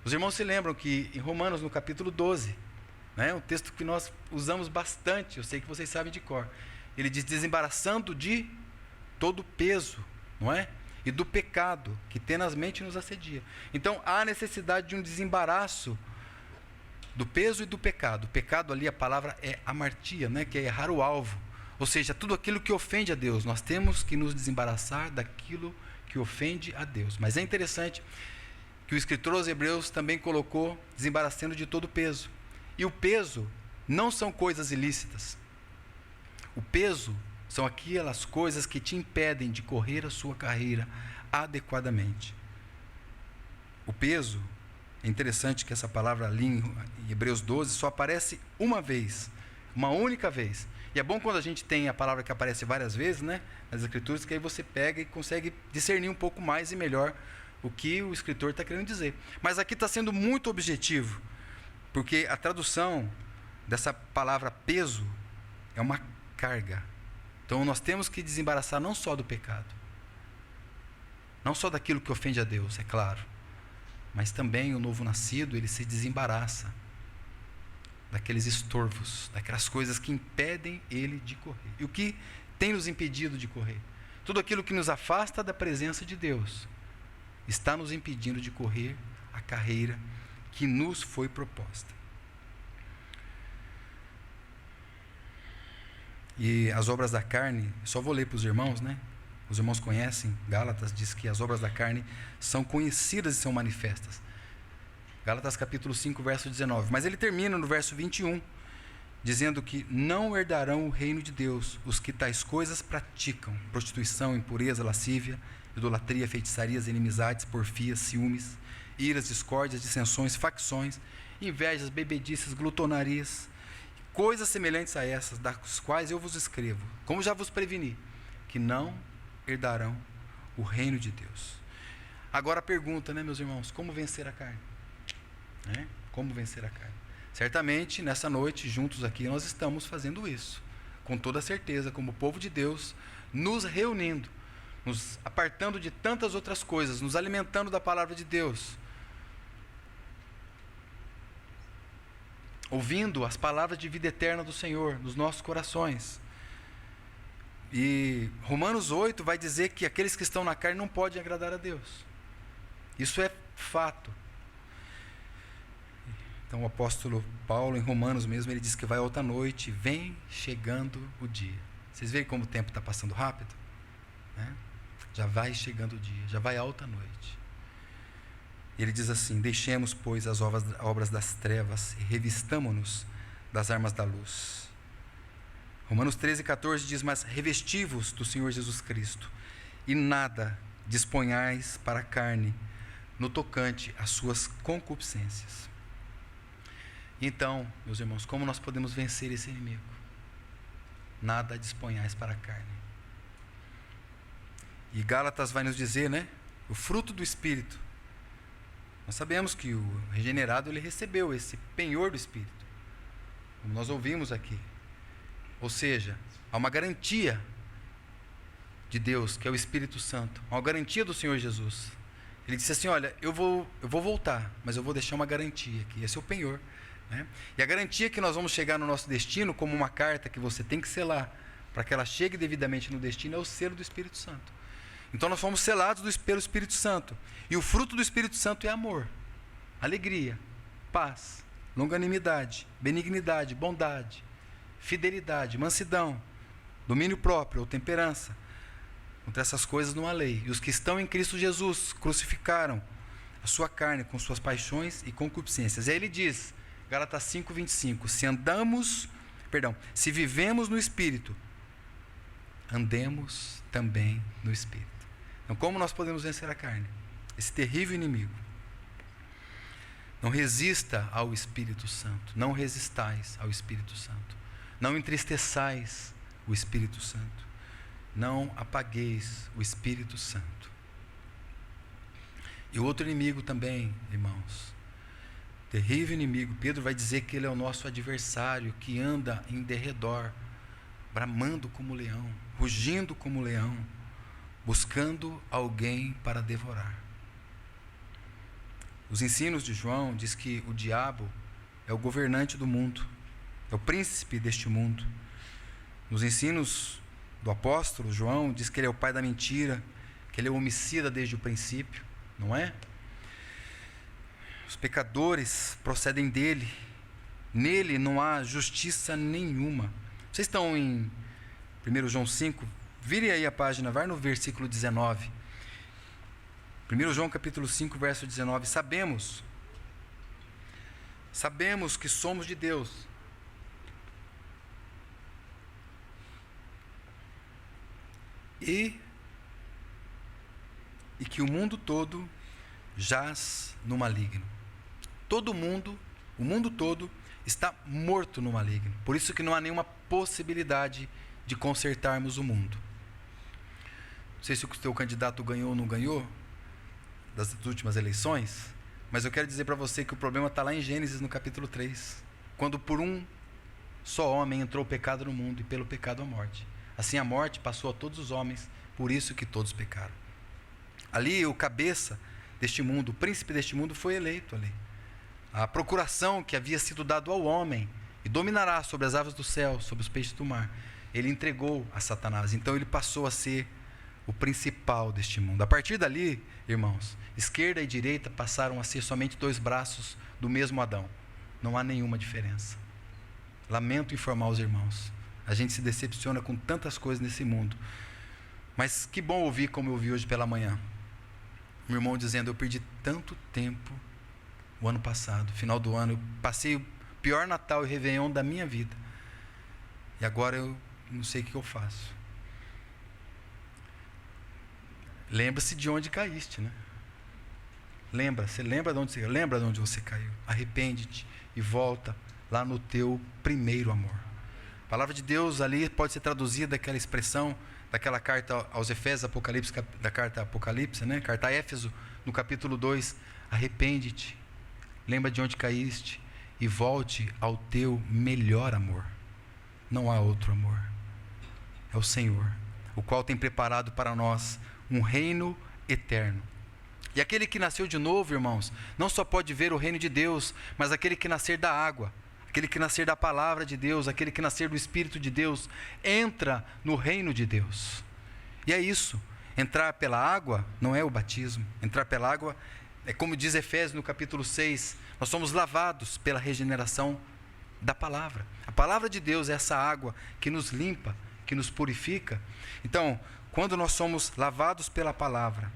Os irmãos se lembram que em Romanos, no capítulo 12, né, um texto que nós usamos bastante, eu sei que vocês sabem de cor, ele diz: desembaraçando de todo o peso, não é? E do pecado que tenazmente nos assedia. Então, há necessidade de um desembaraço do peso e do pecado. O pecado ali, a palavra é amartia, né, que é errar o alvo. Ou seja, tudo aquilo que ofende a Deus. Nós temos que nos desembaraçar daquilo que ofende a Deus. Mas é interessante que o escritor aos Hebreus também colocou desembaraçando de todo o peso. E o peso não são coisas ilícitas. O peso são aquelas coisas que te impedem de correr a sua carreira adequadamente. O peso, é interessante que essa palavra ali em Hebreus 12 só aparece uma vez, uma única vez. E é bom quando a gente tem a palavra que aparece várias vezes, né, nas Escrituras, que aí você pega e consegue discernir um pouco mais e melhor o que o escritor está querendo dizer. Mas aqui está sendo muito objetivo, porque a tradução dessa palavra peso é uma carga. Então nós temos que desembaraçar não só do pecado, não só daquilo que ofende a Deus, é claro, mas também o novo nascido, ele se desembaraça daqueles estorvos, daquelas coisas que impedem ele de correr. E o que tem nos impedido de correr? Tudo aquilo que nos afasta da presença de Deus está nos impedindo de correr a carreira que nos foi proposta. E as obras da carne, só vou ler para os irmãos, né? Os irmãos conhecem, Gálatas diz que as obras da carne são conhecidas e são manifestas. Gálatas capítulo 5, verso 19. Mas ele termina no verso 21, dizendo que não herdarão o reino de Deus os que tais coisas praticam: prostituição, impureza, lascívia, idolatria, feitiçarias, inimizades, porfias, ciúmes, iras, discórdias, dissensões, facções, invejas, bebedices, glutonarias, coisas semelhantes a essas, das quais eu vos escrevo, como já vos preveni, que não herdarão o reino de Deus. Agora a pergunta, né, meus irmãos, como vencer a carne? Como vencer a carne? Certamente, nessa noite, juntos aqui, nós estamos fazendo isso, com toda certeza, como povo de Deus, nos reunindo, nos apartando de tantas outras coisas, nos alimentando da palavra de Deus, ouvindo as palavras de vida eterna do Senhor nos nossos corações. E Romanos 8 vai dizer que aqueles que estão na carne não podem agradar a Deus. Isso é fato. Então o apóstolo Paulo, em Romanos mesmo, ele diz que vai outra noite, vem chegando o dia. Vocês veem como o tempo está passando rápido? Né? Já vai chegando o dia, já vai alta noite. Ele diz assim: deixemos, pois, as obras das trevas e revistamo-nos das armas da luz. Romanos 13, 14 diz: mas revesti-vos do Senhor Jesus Cristo, e nada disponhais para a carne no tocante às suas concupiscências. Então, meus irmãos, como nós podemos vencer esse inimigo? Nada disponhais para a carne. E Gálatas vai nos dizer, né? O fruto do Espírito. Nós sabemos que o regenerado, ele recebeu esse penhor do Espírito, como nós ouvimos aqui. Ou seja, há uma garantia de Deus, que é o Espírito Santo, uma garantia do Senhor Jesus. Ele disse assim: olha, eu vou voltar, mas eu vou deixar uma garantia aqui, esse é o penhor, né? E a garantia que nós vamos chegar no nosso destino, como uma carta que você tem que selar, para que ela chegue devidamente no destino, é o selo do Espírito Santo. Então nós fomos selados pelo Espírito Santo. E o fruto do Espírito Santo é amor, alegria, paz, longanimidade, benignidade, bondade, fidelidade, mansidão, domínio próprio ou temperança. Contra essas coisas não há lei. E os que estão em Cristo Jesus crucificaram a sua carne com suas paixões e concupiscências. E aí ele diz, Gálatas 5:25, se vivemos no Espírito, andemos também no Espírito. Então, como nós podemos vencer a carne? Esse terrível inimigo. Não resista ao Espírito Santo. Não resistais ao Espírito Santo. Não entristeçais o Espírito Santo. Não apagueis o Espírito Santo. E o outro inimigo também, irmãos, terrível inimigo, Pedro vai dizer que ele é o nosso adversário, que anda em derredor, bramando como leão, rugindo como leão, buscando alguém para devorar. Os ensinos de João diz que o diabo é o governante do mundo, é o príncipe deste mundo. Nos ensinos do apóstolo João diz que ele é o pai da mentira, que ele é o homicida desde o princípio, não é? Os pecadores procedem dele, nele não há justiça nenhuma. Vocês estão em 1 João 5, vire aí a página, vai no versículo 19. 1 João capítulo 5, verso 19. Sabemos que somos de Deus. E que o mundo todo jaz no maligno. O mundo todo está morto no maligno. Por isso que não há nenhuma possibilidade de consertarmos o mundo. Não sei se o teu candidato ganhou ou não ganhou das últimas eleições, mas eu quero dizer para você que o problema está lá em Gênesis, no capítulo 3, quando por um só homem entrou o pecado no mundo, e pelo pecado a morte. Assim a morte passou a todos os homens, por isso que todos pecaram. Ali o cabeça deste mundo, o príncipe deste mundo foi eleito ali. A procuração que havia sido dado ao homem, e dominará sobre as aves do céu, sobre os peixes do mar, ele entregou a Satanás. Então ele passou a ser o principal deste mundo. A partir dali, irmãos, esquerda e direita passaram a ser somente dois braços do mesmo Adão. Não há nenhuma diferença. Lamento informar os irmãos. A gente se decepciona com tantas coisas nesse mundo. Mas que bom ouvir como eu ouvi hoje pela manhã. Meu irmão dizendo, eu perdi tanto tempo o ano passado, final do ano, eu passei o pior Natal e Réveillon da minha vida. E agora eu não sei o que eu faço. Lembra-se de onde caíste, né? Você lembra de onde você caiu? Lembra de onde você caiu. Arrepende-te e volta lá no teu primeiro amor. A palavra de Deus ali pode ser traduzida daquela expressão, daquela carta aos Efésios, Apocalipse, da carta Apocalipse, né? Carta a Éfeso, no capítulo 2. Arrepende-te, lembra de onde caíste e volte ao teu melhor amor. Não há outro amor. É o Senhor, o qual tem preparado para nós um reino eterno. E aquele que nasceu de novo, irmãos, não só pode ver o reino de Deus, mas aquele que nascer da água, aquele que nascer da palavra de Deus, aquele que nascer do Espírito de Deus, entra no reino de Deus. E é isso. Entrar pela água não é o batismo. Entrar pela água é como diz Efésios no capítulo 6, nós somos lavados pela regeneração da palavra. A palavra de Deus é essa água que nos limpa, que nos purifica. Então, quando nós somos lavados pela palavra,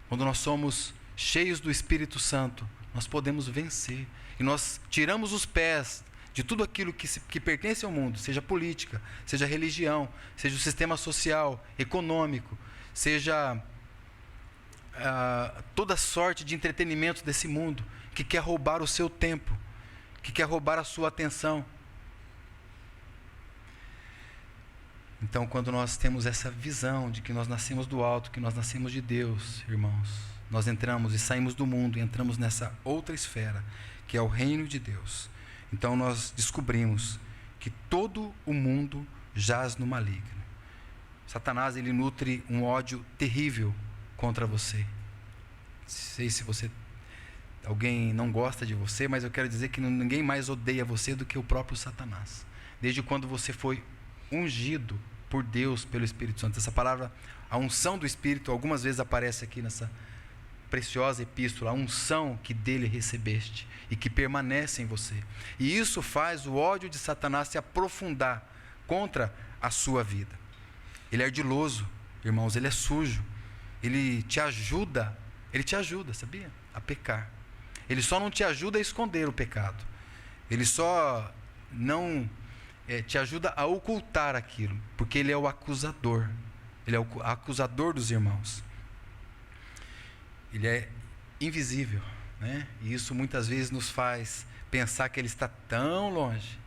quando nós somos cheios do Espírito Santo, nós podemos vencer. E nós tiramos os pés de tudo aquilo que pertence ao mundo, seja política, seja religião, seja o sistema social, econômico, seja toda sorte de entretenimento desse mundo, que quer roubar o seu tempo, que quer roubar a sua atenção. Então, quando nós temos essa visão de que nós nascemos do alto, que nós nascemos de Deus, irmãos, nós entramos e saímos do mundo e entramos nessa outra esfera, que é o reino de Deus. Então, nós descobrimos que todo o mundo jaz no maligno. Satanás, ele nutre um ódio terrível contra você. Não sei se alguém não gosta de você, mas eu quero dizer que ninguém mais odeia você do que o próprio Satanás. Desde quando você foi ungido por Deus, pelo Espírito Santo. Essa palavra, a unção do Espírito, algumas vezes aparece aqui preciosa epístola, a unção que dele recebeste e que permanece em você. E isso faz o ódio de Satanás se aprofundar contra a sua vida. Ele é ardiloso, irmãos, ele é sujo. Ele te ajuda, sabia? A pecar. Ele só não te ajuda a esconder o pecado. Ele só não te ajuda a ocultar aquilo, porque ele é o acusador. Ele é o acusador dos irmãos. Ele é invisível, né? E isso muitas vezes nos faz pensar que ele está tão longe.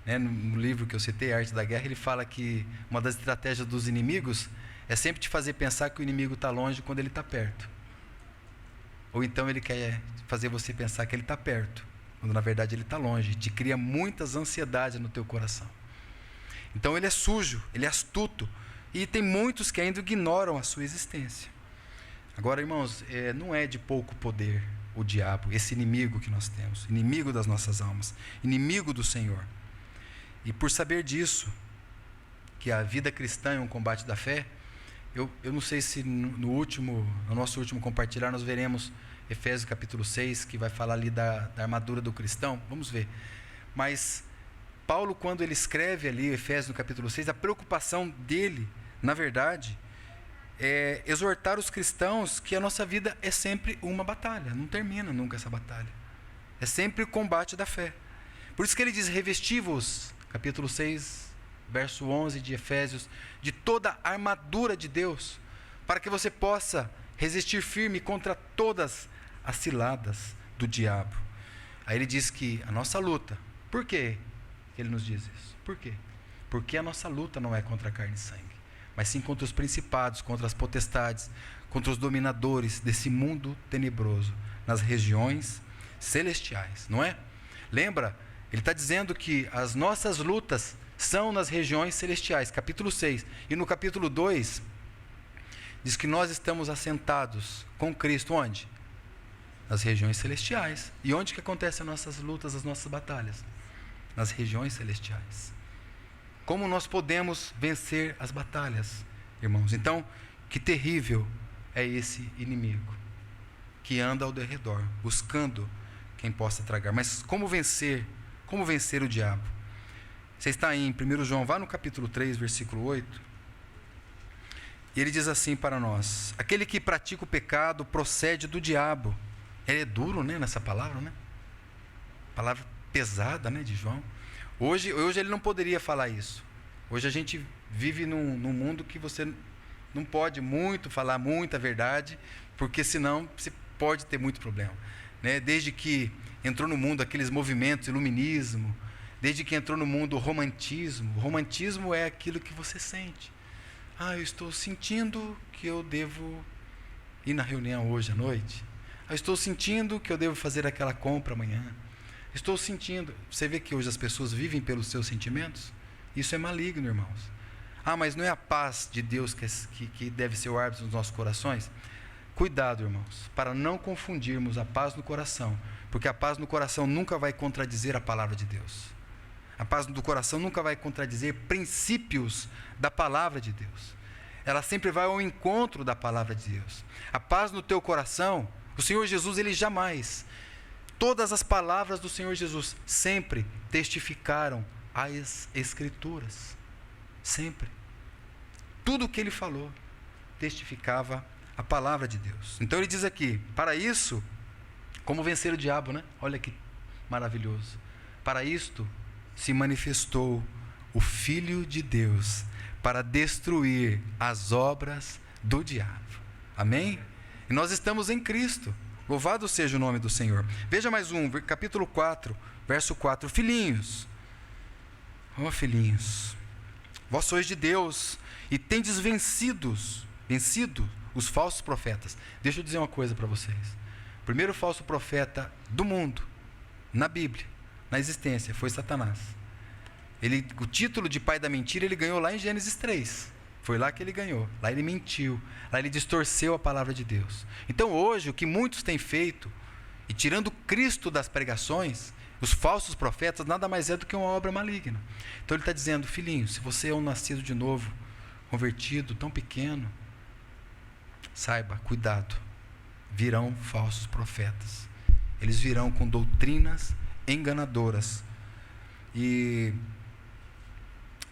Né? No livro que eu citei, A Arte da Guerra, ele fala que uma das estratégias dos inimigos é sempre te fazer pensar que o inimigo está longe quando ele está perto. Ou então ele quer fazer você pensar que ele está perto, quando na verdade ele está longe. Te cria muitas ansiedades no teu coração. Então ele é sujo, ele é astuto. E tem muitos que ainda ignoram a sua existência. Agora, irmãos, não é de pouco poder o diabo, esse inimigo que nós temos. Inimigo das nossas almas. Inimigo do Senhor. E por saber disso, que a vida cristã é um combate da fé, eu não sei se no nosso último compartilhar nós veremos Efésios capítulo 6, que vai falar ali da armadura do cristão. Vamos ver. Mas Paulo, quando ele escreve ali Efésios no capítulo 6, a preocupação dele, na verdade, é exortar os cristãos que a nossa vida é sempre uma batalha. Não termina nunca essa batalha. É sempre o combate da fé. Por isso que ele diz, revesti-vos, capítulo 6, verso 11 de Efésios, de toda a armadura de Deus, para que você possa resistir firme contra todas as ciladas do diabo. Aí ele diz que a nossa luta, por quê ele nos diz isso? Por quê? Porque a nossa luta não é contra carne e sangue, mas sim contra os principados, contra as potestades, contra os dominadores desse mundo tenebroso, nas regiões celestiais, não é? Lembra? Ele está dizendo que as nossas lutas são nas regiões celestiais, capítulo 6. E no capítulo 2, diz que nós estamos assentados com Cristo, onde? Nas regiões celestiais. E onde que acontecem as nossas lutas, as nossas batalhas? Nas regiões celestiais. Como nós podemos vencer as batalhas, irmãos? Então, que terrível é esse inimigo que anda ao derredor, buscando quem possa tragar. Mas como vencer? Como vencer o diabo? Você está aí em 1 João, vá no capítulo 3, versículo 8. E ele diz assim para nós: aquele que pratica o pecado procede do diabo. Ele é duro, né, nessa palavra, né? Palavra pesada, né, de João. Hoje ele não poderia falar isso. Hoje a gente vive num mundo que você não pode falar muita verdade, porque senão você pode ter muito problema. Né? Desde que entrou no mundo aqueles movimentos, iluminismo, desde que entrou no mundo o romantismo. O romantismo é aquilo que você sente. Eu estou sentindo que eu devo ir na reunião hoje à noite. Eu estou sentindo que eu devo fazer aquela compra amanhã. Estou sentindo. Você vê que hoje as pessoas vivem pelos seus sentimentos? Isso é maligno, irmãos. Mas não é a paz de Deus que deve ser o árbitro dos nossos corações? Cuidado, irmãos, para não confundirmos a paz no coração, porque a paz no coração nunca vai contradizer a palavra de Deus. A paz do coração nunca vai contradizer princípios da palavra de Deus. Ela sempre vai ao encontro da palavra de Deus. A paz no teu coração, o Senhor Jesus, ele jamais, todas as palavras do Senhor Jesus sempre testificaram as Escrituras. Sempre. Tudo o que ele falou testificava a palavra de Deus. Então ele diz aqui, para isso, como vencer o diabo, né? Olha que maravilhoso. Para isto se manifestou o Filho de Deus, para destruir as obras do diabo. Amém? E nós estamos em Cristo. Louvado seja o nome do Senhor. Veja mais capítulo 4, verso 4. Filhinhos, filhinhos, vós sois de Deus e tendes vencido os falsos profetas. Deixa eu dizer uma coisa para vocês. O primeiro falso profeta do mundo, na Bíblia, na existência, foi Satanás. O título de pai da mentira ele ganhou lá em Gênesis 3. Foi lá que ele ganhou. Lá ele mentiu. Lá ele distorceu a palavra de Deus. Então hoje, o que muitos têm feito, e tirando Cristo das pregações, os falsos profetas, nada mais é do que uma obra maligna. Então ele está dizendo, filhinho, se você é um nascido de novo, convertido, tão pequeno, saiba, cuidado. virão falsos profetas. Eles virão com doutrinas enganadoras. E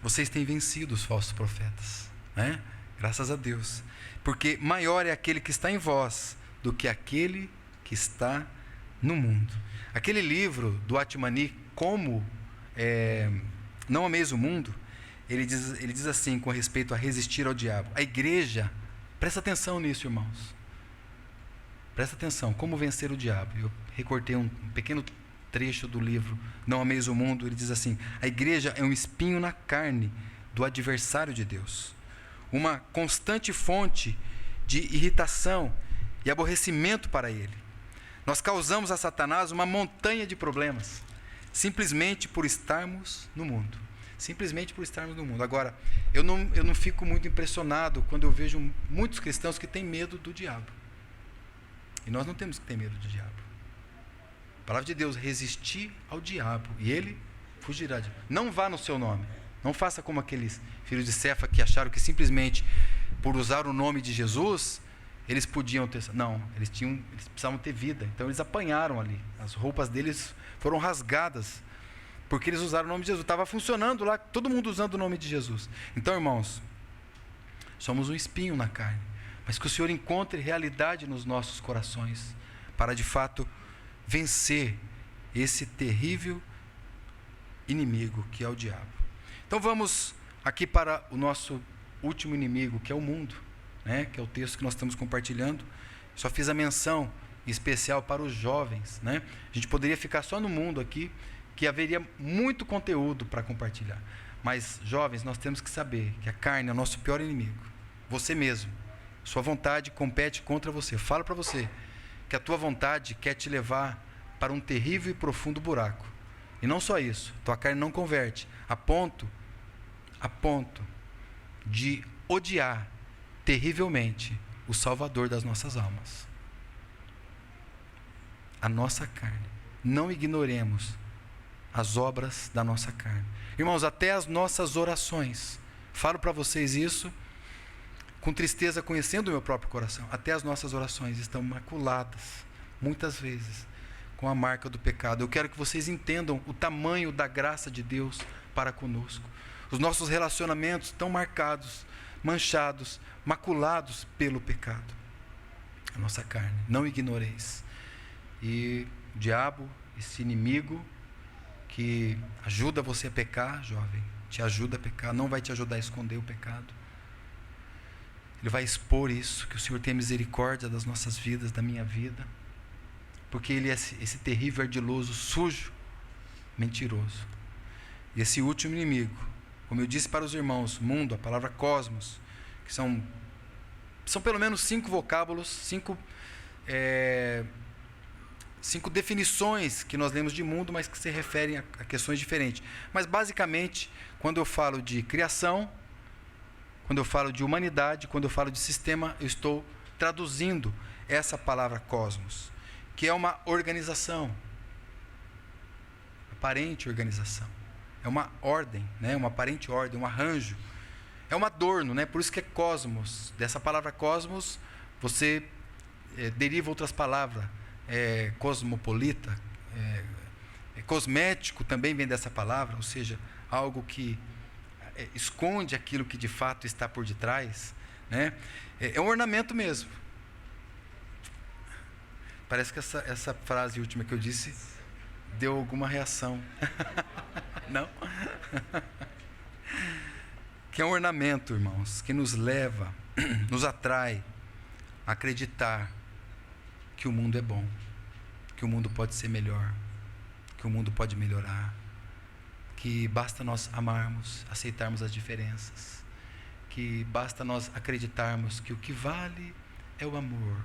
vocês têm vencido os falsos profetas, né? Graças a Deus. Porque maior é aquele que está em vós do que aquele que está no mundo. Aquele livro do Atmani, Como Não Ameis o Mundo, ele diz assim, com respeito a resistir ao diabo. A igreja, presta atenção nisso, irmãos. Presta atenção, como vencer o diabo. Eu recortei um pequeno trecho do livro Não Ameis o Mundo. Ele diz assim: a igreja é um espinho na carne do adversário de Deus, uma constante fonte de irritação e aborrecimento para ele. Nós causamos a Satanás uma montanha de problemas, simplesmente por estarmos no mundo. Simplesmente por estarmos no mundo. Agora, eu não fico muito impressionado quando eu vejo muitos cristãos que têm medo do diabo. E nós não temos que ter medo do diabo. A palavra de Deus, resistir ao diabo, e ele fugirá de... Não vá no seu nome. Não faça como aqueles filhos de Cefa que acharam que simplesmente por usar o nome de Jesus, eles podiam ter... Não, eles precisavam ter vida. Então eles apanharam ali. As roupas deles foram rasgadas, porque eles usaram o nome de Jesus. Estava funcionando lá, todo mundo usando o nome de Jesus. Então, irmãos, somos um espinho na carne, mas que o Senhor encontre realidade nos nossos corações, para de fato vencer esse terrível inimigo que é o diabo. Então vamos aqui para o nosso último inimigo, que é o mundo, né? Que é o texto que nós estamos compartilhando. Só fiz a menção especial para os jovens, né? A gente poderia ficar só no mundo aqui, que haveria muito conteúdo para compartilhar. Mas, jovens, nós temos que saber que a carne é o nosso pior inimigo. Você mesmo. Sua vontade compete contra você. Falo para você que a tua vontade quer te levar para um terrível e profundo buraco. E não só isso, tua carne não converte, a ponto de odiar terrivelmente o Salvador das nossas almas. A nossa carne. Não ignoremos as obras da nossa carne. Irmãos, até as nossas orações, falo para vocês isso com tristeza, conhecendo o meu próprio coração, até as nossas orações estão maculadas, muitas vezes, com a marca do pecado. Eu quero que vocês entendam o tamanho da graça de Deus para conosco. Os nossos relacionamentos estão marcados, manchados, maculados pelo pecado. A nossa carne, não ignoreis. E o diabo, esse inimigo que ajuda você a pecar, jovem, te ajuda a pecar, não vai te ajudar a esconder o pecado. Ele vai expor isso, que o Senhor tenha misericórdia das nossas vidas, da minha vida, porque ele é esse terrível, ardiloso, sujo, mentiroso. E esse último inimigo, como eu disse para os irmãos, mundo, a palavra cosmos, que são pelo menos 5 vocábulos, 5 definições que nós lemos de mundo, mas que se referem a questões diferentes. Mas basicamente, quando eu falo de criação, quando eu falo de humanidade, quando eu falo de sistema, eu estou traduzindo essa palavra cosmos, que é uma organização, aparente organização. É uma ordem, né? Uma aparente ordem, um arranjo. É um adorno, né? Por isso que é cosmos. Dessa palavra cosmos, você deriva outras palavras. Cosmopolita, cosmético também vem dessa palavra, ou seja, algo que esconde aquilo que de fato está por detrás, né? É um ornamento mesmo. Parece que essa frase última que eu disse deu alguma reação. Não? Que é um ornamento, irmãos, que nos leva, nos atrai a acreditar que o mundo é bom, que o mundo pode ser melhor, que o mundo pode melhorar, que basta nós amarmos, aceitarmos as diferenças, que basta nós acreditarmos que o que vale é o amor.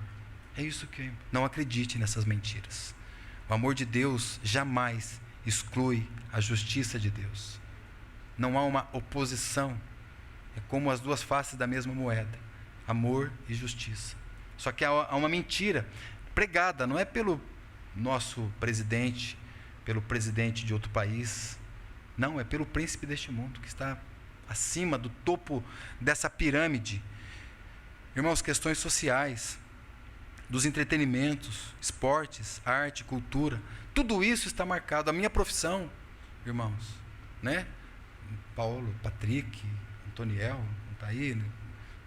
É isso que... Não acredite nessas mentiras. O amor de Deus jamais exclui a justiça de Deus. Não há uma oposição. É como as duas faces da mesma moeda. Amor e justiça. Só que há uma mentira pregada, não é pelo nosso presidente, pelo presidente de outro país. Não, é pelo príncipe deste mundo, que está acima do topo dessa pirâmide. Irmãos, questões sociais. dos entretenimentos, esportes, arte, cultura. Tudo isso está marcado. A minha profissão, irmãos, né? Paulo, Patrick, Antoniel, está aí, né?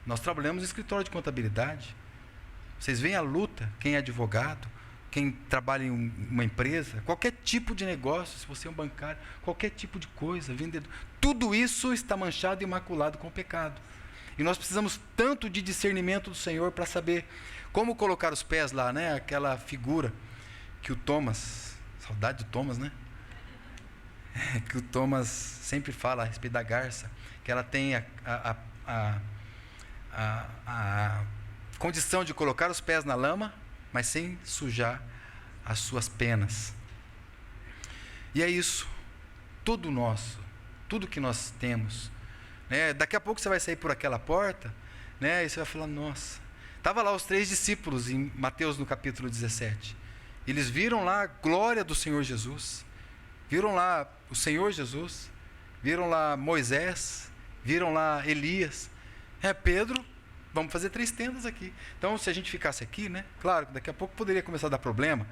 Nós trabalhamos no escritório de contabilidade. Vocês veem a luta, quem é advogado, quem trabalha em uma empresa, qualquer tipo de negócio, se você é um bancário, qualquer tipo de coisa, vendedor, tudo isso está manchado e maculado com o pecado. E nós precisamos tanto de discernimento do Senhor para saber como colocar os pés lá, né? Aquela figura que o Thomas, saudade do Thomas, né? Que o Thomas sempre fala a respeito da garça, que ela tem a condição de colocar os pés na lama, mas sem sujar as suas penas. E é isso, tudo nosso, tudo que nós temos, né? Daqui a pouco você vai sair por aquela porta, né? E você vai falar, nossa, estava lá os 3 discípulos em Mateus no capítulo 17, eles viram lá a glória do Senhor Jesus, viram lá o Senhor Jesus, viram lá Moisés, viram lá Elias, Pedro, vamos fazer 3 tendas aqui. Então, se a gente ficasse aqui, né? Claro, daqui a pouco poderia começar a dar problema.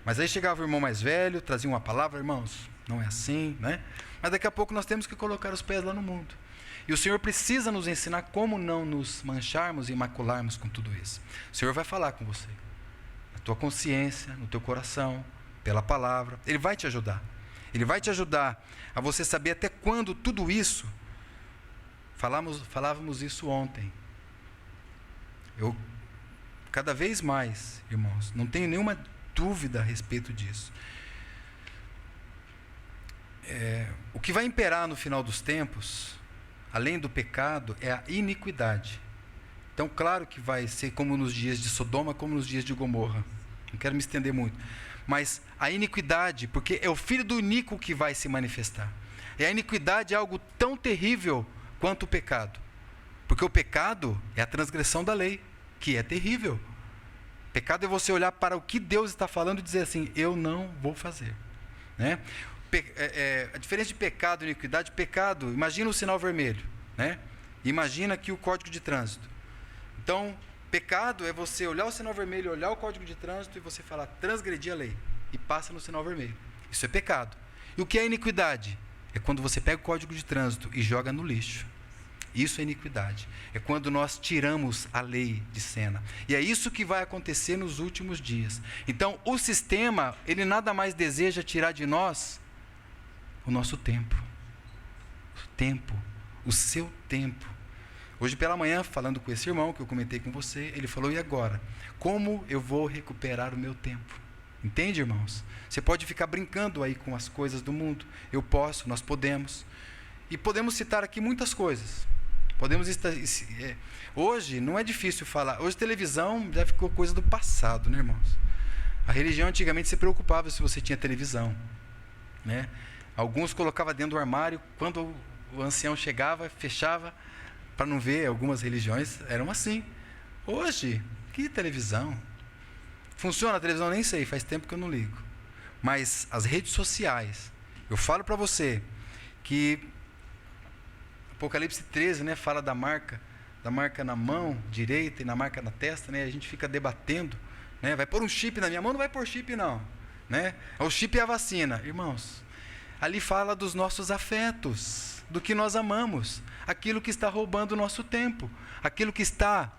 Mas aí chegava o irmão mais velho, trazia uma palavra, irmãos, não é assim, né? Mas daqui a pouco nós temos que colocar os pés lá no mundo. E o Senhor precisa nos ensinar como não nos mancharmos e macularmos com tudo isso. O Senhor vai falar com você. Na tua consciência, no teu coração, pela palavra. Ele vai te ajudar. Ele vai te ajudar a você saber até quando tudo isso. Falávamos isso ontem. Eu, cada vez mais, irmãos, não tenho nenhuma dúvida a respeito disso. O que vai imperar no final dos tempos, além do pecado, é a iniquidade. Então, claro que vai ser como nos dias de Sodoma, como nos dias de Gomorra. Não quero me estender muito. Mas a iniquidade, porque é o filho do iníquo que vai se manifestar. E a iniquidade é algo tão terrível quanto o pecado. Porque o pecado é a transgressão da lei, que é terrível. Pecado é você olhar para o que Deus está falando e dizer assim, eu não vou fazer. Né? A diferença de pecado e iniquidade, pecado, imagina o sinal vermelho. Né? Imagina aqui o código de trânsito. Então, pecado é você olhar o sinal vermelho, olhar o código de trânsito e você falar, transgredir a lei. E passa no sinal vermelho. Isso é pecado. E o que é iniquidade? É quando você pega o código de trânsito e joga no lixo. Isso é iniquidade. É quando nós tiramos a lei de cena. E é isso que vai acontecer nos últimos dias. Então, o sistema, ele nada mais deseja tirar de nós o nosso tempo. O tempo. O seu tempo. Hoje pela manhã, falando com esse irmão que eu comentei com você, ele falou, e agora? Como eu vou recuperar o meu tempo? Entende, irmãos? Você pode ficar brincando aí com as coisas do mundo. Eu posso, nós podemos. E podemos citar aqui muitas coisas. Podemos estar, hoje não é difícil falar. Hoje televisão já ficou coisa do passado, né, irmãos? A religião antigamente se preocupava se você tinha televisão, né? Alguns colocavam dentro do armário, quando o ancião chegava, fechava para não ver. Algumas religiões eram assim. Hoje, que televisão? Funciona a televisão? Nem sei, faz tempo que eu não ligo. Mas as redes sociais, eu falo para você que Apocalipse 13, né, fala da marca na mão direita e na marca na testa, né? A gente fica debatendo, né? Vai pôr um chip na minha mão? Não vai pôr chip não, né? O chip é a vacina, irmãos. Ali fala dos nossos afetos, do que nós amamos, aquilo que está roubando o nosso tempo, aquilo que está.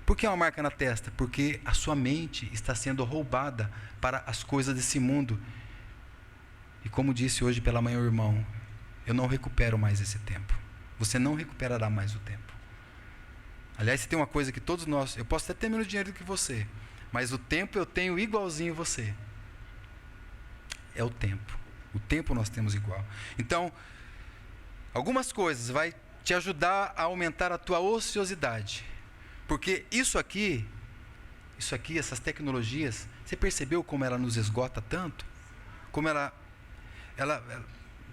Por que é uma marca na testa? Porque a sua mente está sendo roubada para as coisas desse mundo. E como disse hoje pela manhã o irmão, eu não recupero mais esse tempo. Você não recuperará mais o tempo. Aliás, se tem uma coisa que todos nós... Eu posso até ter menos dinheiro do que você, mas o tempo eu tenho igualzinho você. É o tempo. O tempo nós temos igual. Então, algumas coisas vai te ajudar a aumentar a tua ociosidade. Porque isso aqui, essas tecnologias, você percebeu como ela nos esgota tanto? Como ela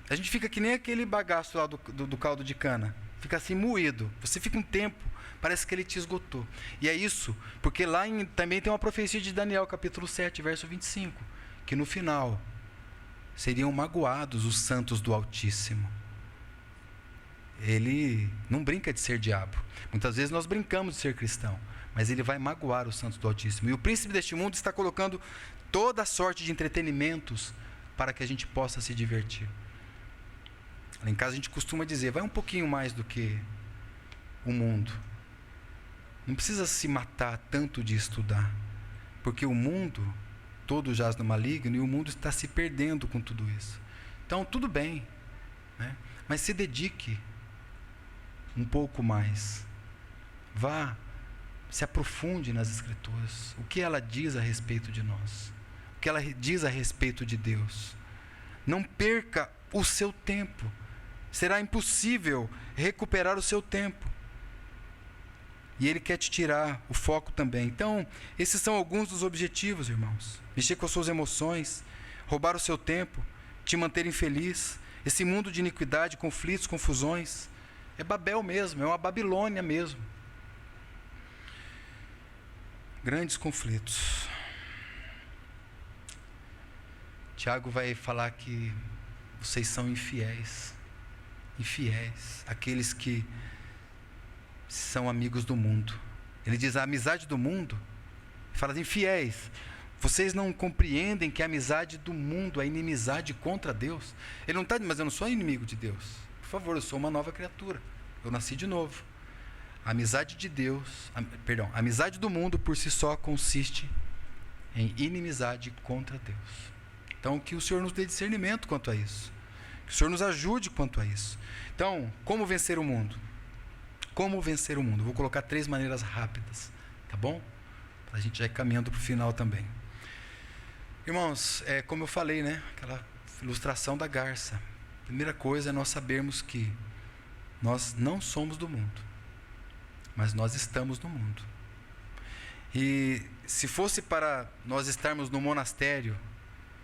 a gente fica que nem aquele bagaço lá do caldo de cana. Fica assim moído. Você fica um tempo, parece que ele te esgotou. E é isso, porque lá também tem uma profecia de Daniel, capítulo 7, verso 25. Que no final, seriam magoados os santos do Altíssimo. Ele não brinca de ser diabo. Muitas vezes nós brincamos de ser cristão. mas ele vai magoar os santos do Altíssimo. E o príncipe deste mundo está colocando toda sorte de entretenimentos para que a gente possa se divertir. Lá em casa a gente costuma dizer, vai um pouquinho mais do que o mundo. Não precisa se matar tanto de estudar, porque o mundo todo jaz no maligno e o mundo está se perdendo com tudo isso. Então, tudo bem, né? Mas se dedique um pouco mais. Vá, se aprofunde nas Escrituras. O que ela diz a respeito de nós? O que ela diz a respeito de Deus? Não perca o seu tempo. Será impossível recuperar o seu tempo. E Ele quer te tirar o foco também. Então, esses são alguns dos objetivos, irmãos. Mexer com as suas emoções, roubar o seu tempo, te manter infeliz. Esse mundo de iniquidade, conflitos, confusões. É Babel mesmo, é uma Babilônia mesmo. Grandes conflitos. Tiago vai falar que vocês são infiéis. Infiéis. Aqueles que são amigos do mundo. Ele diz a amizade do mundo. Ele fala infiéis. Vocês não compreendem que a amizade do mundo é inimizade contra Deus. Ele não está dizendo, mas eu não sou inimigo de Deus. Por favor, eu sou uma nova criatura. Eu nasci de novo. A amizade de Deus, a amizade do mundo por si só consiste em inimizade contra Deus. Então, que o Senhor nos dê discernimento quanto a isso. Que o Senhor nos ajude quanto a isso. Então, como vencer o mundo? Como vencer o mundo? Vou colocar 3 maneiras rápidas, tá bom? Para a gente já ir caminhando para o final também. Irmãos, como eu falei, né? Aquela ilustração da garça. A primeira coisa é nós sabermos que nós não somos do mundo, mas nós estamos no mundo. E se fosse para nós estarmos no monastério,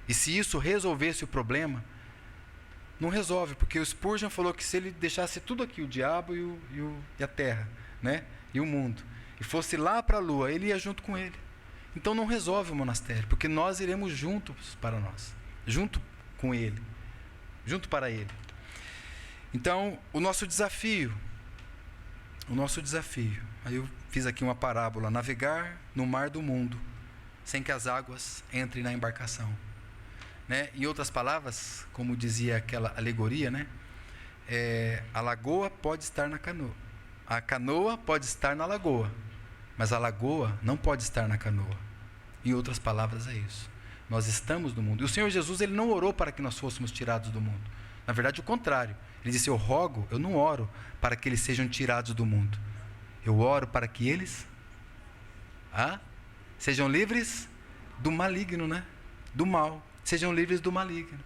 e se isso resolvesse o problema, não resolve, porque o Spurgeon falou que se ele deixasse tudo aqui, o diabo e a terra, né? E o mundo, e fosse lá para a lua, ele ia junto com ele. Então não resolve o monastério, porque nós iremos juntos para nós, junto com ele, junto para ele. Então, o nosso desafio, aí eu fiz aqui uma parábola, navegar no mar do mundo, sem que as águas entrem na embarcação. Né? Em outras palavras, como dizia aquela alegoria, né? A lagoa pode estar na canoa, a canoa pode estar na lagoa, mas a lagoa não pode estar na canoa. Em outras palavras, é isso. Nós estamos no mundo. E o Senhor Jesus, Ele não orou para que nós fôssemos tirados do mundo. Na verdade, o contrário. Ele disse, eu não oro para que eles sejam tirados do mundo. Eu oro para que eles sejam livres do maligno, né? Do mal. Sejam livres do maligno.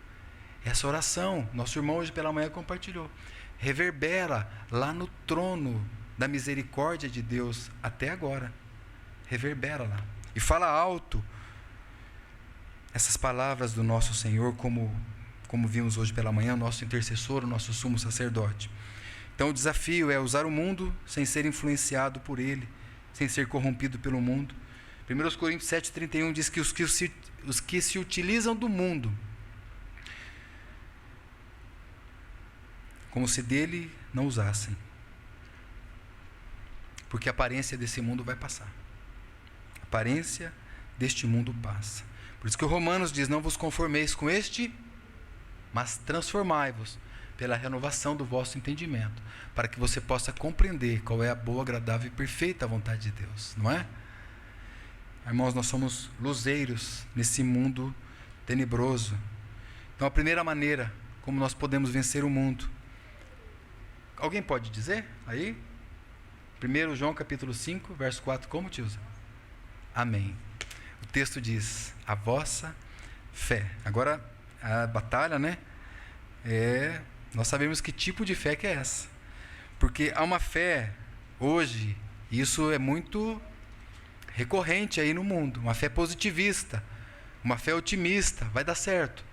Essa oração, nosso irmão hoje pela manhã compartilhou. Reverbera lá no trono da misericórdia de Deus até agora. Reverbera lá. E fala alto essas palavras do nosso Senhor, como vimos hoje pela manhã, o nosso intercessor, o nosso sumo sacerdote. Então o desafio é usar o mundo sem ser influenciado por ele, sem ser corrompido pelo mundo. 1 Coríntios 7,31 diz que os que se utilizam do mundo, como se dele não usassem, porque a aparência desse mundo vai passar. A aparência deste mundo passa. Por isso que o Romanos diz, não vos conformeis com este, mas transformai-vos pela renovação do vosso entendimento, para que você possa compreender qual é a boa, agradável e perfeita vontade de Deus, não é? Irmãos, nós somos luzeiros nesse mundo tenebroso. Então, a primeira maneira como nós podemos vencer o mundo, alguém pode dizer aí? 1 João capítulo 5, verso 4, como, tioza? Amém. O texto diz, a vossa fé. Agora, a batalha, né? Nós sabemos que tipo de fé que é essa. Porque há uma fé, hoje, isso é muito recorrente aí no mundo, uma fé positivista, uma fé otimista, vai dar certo.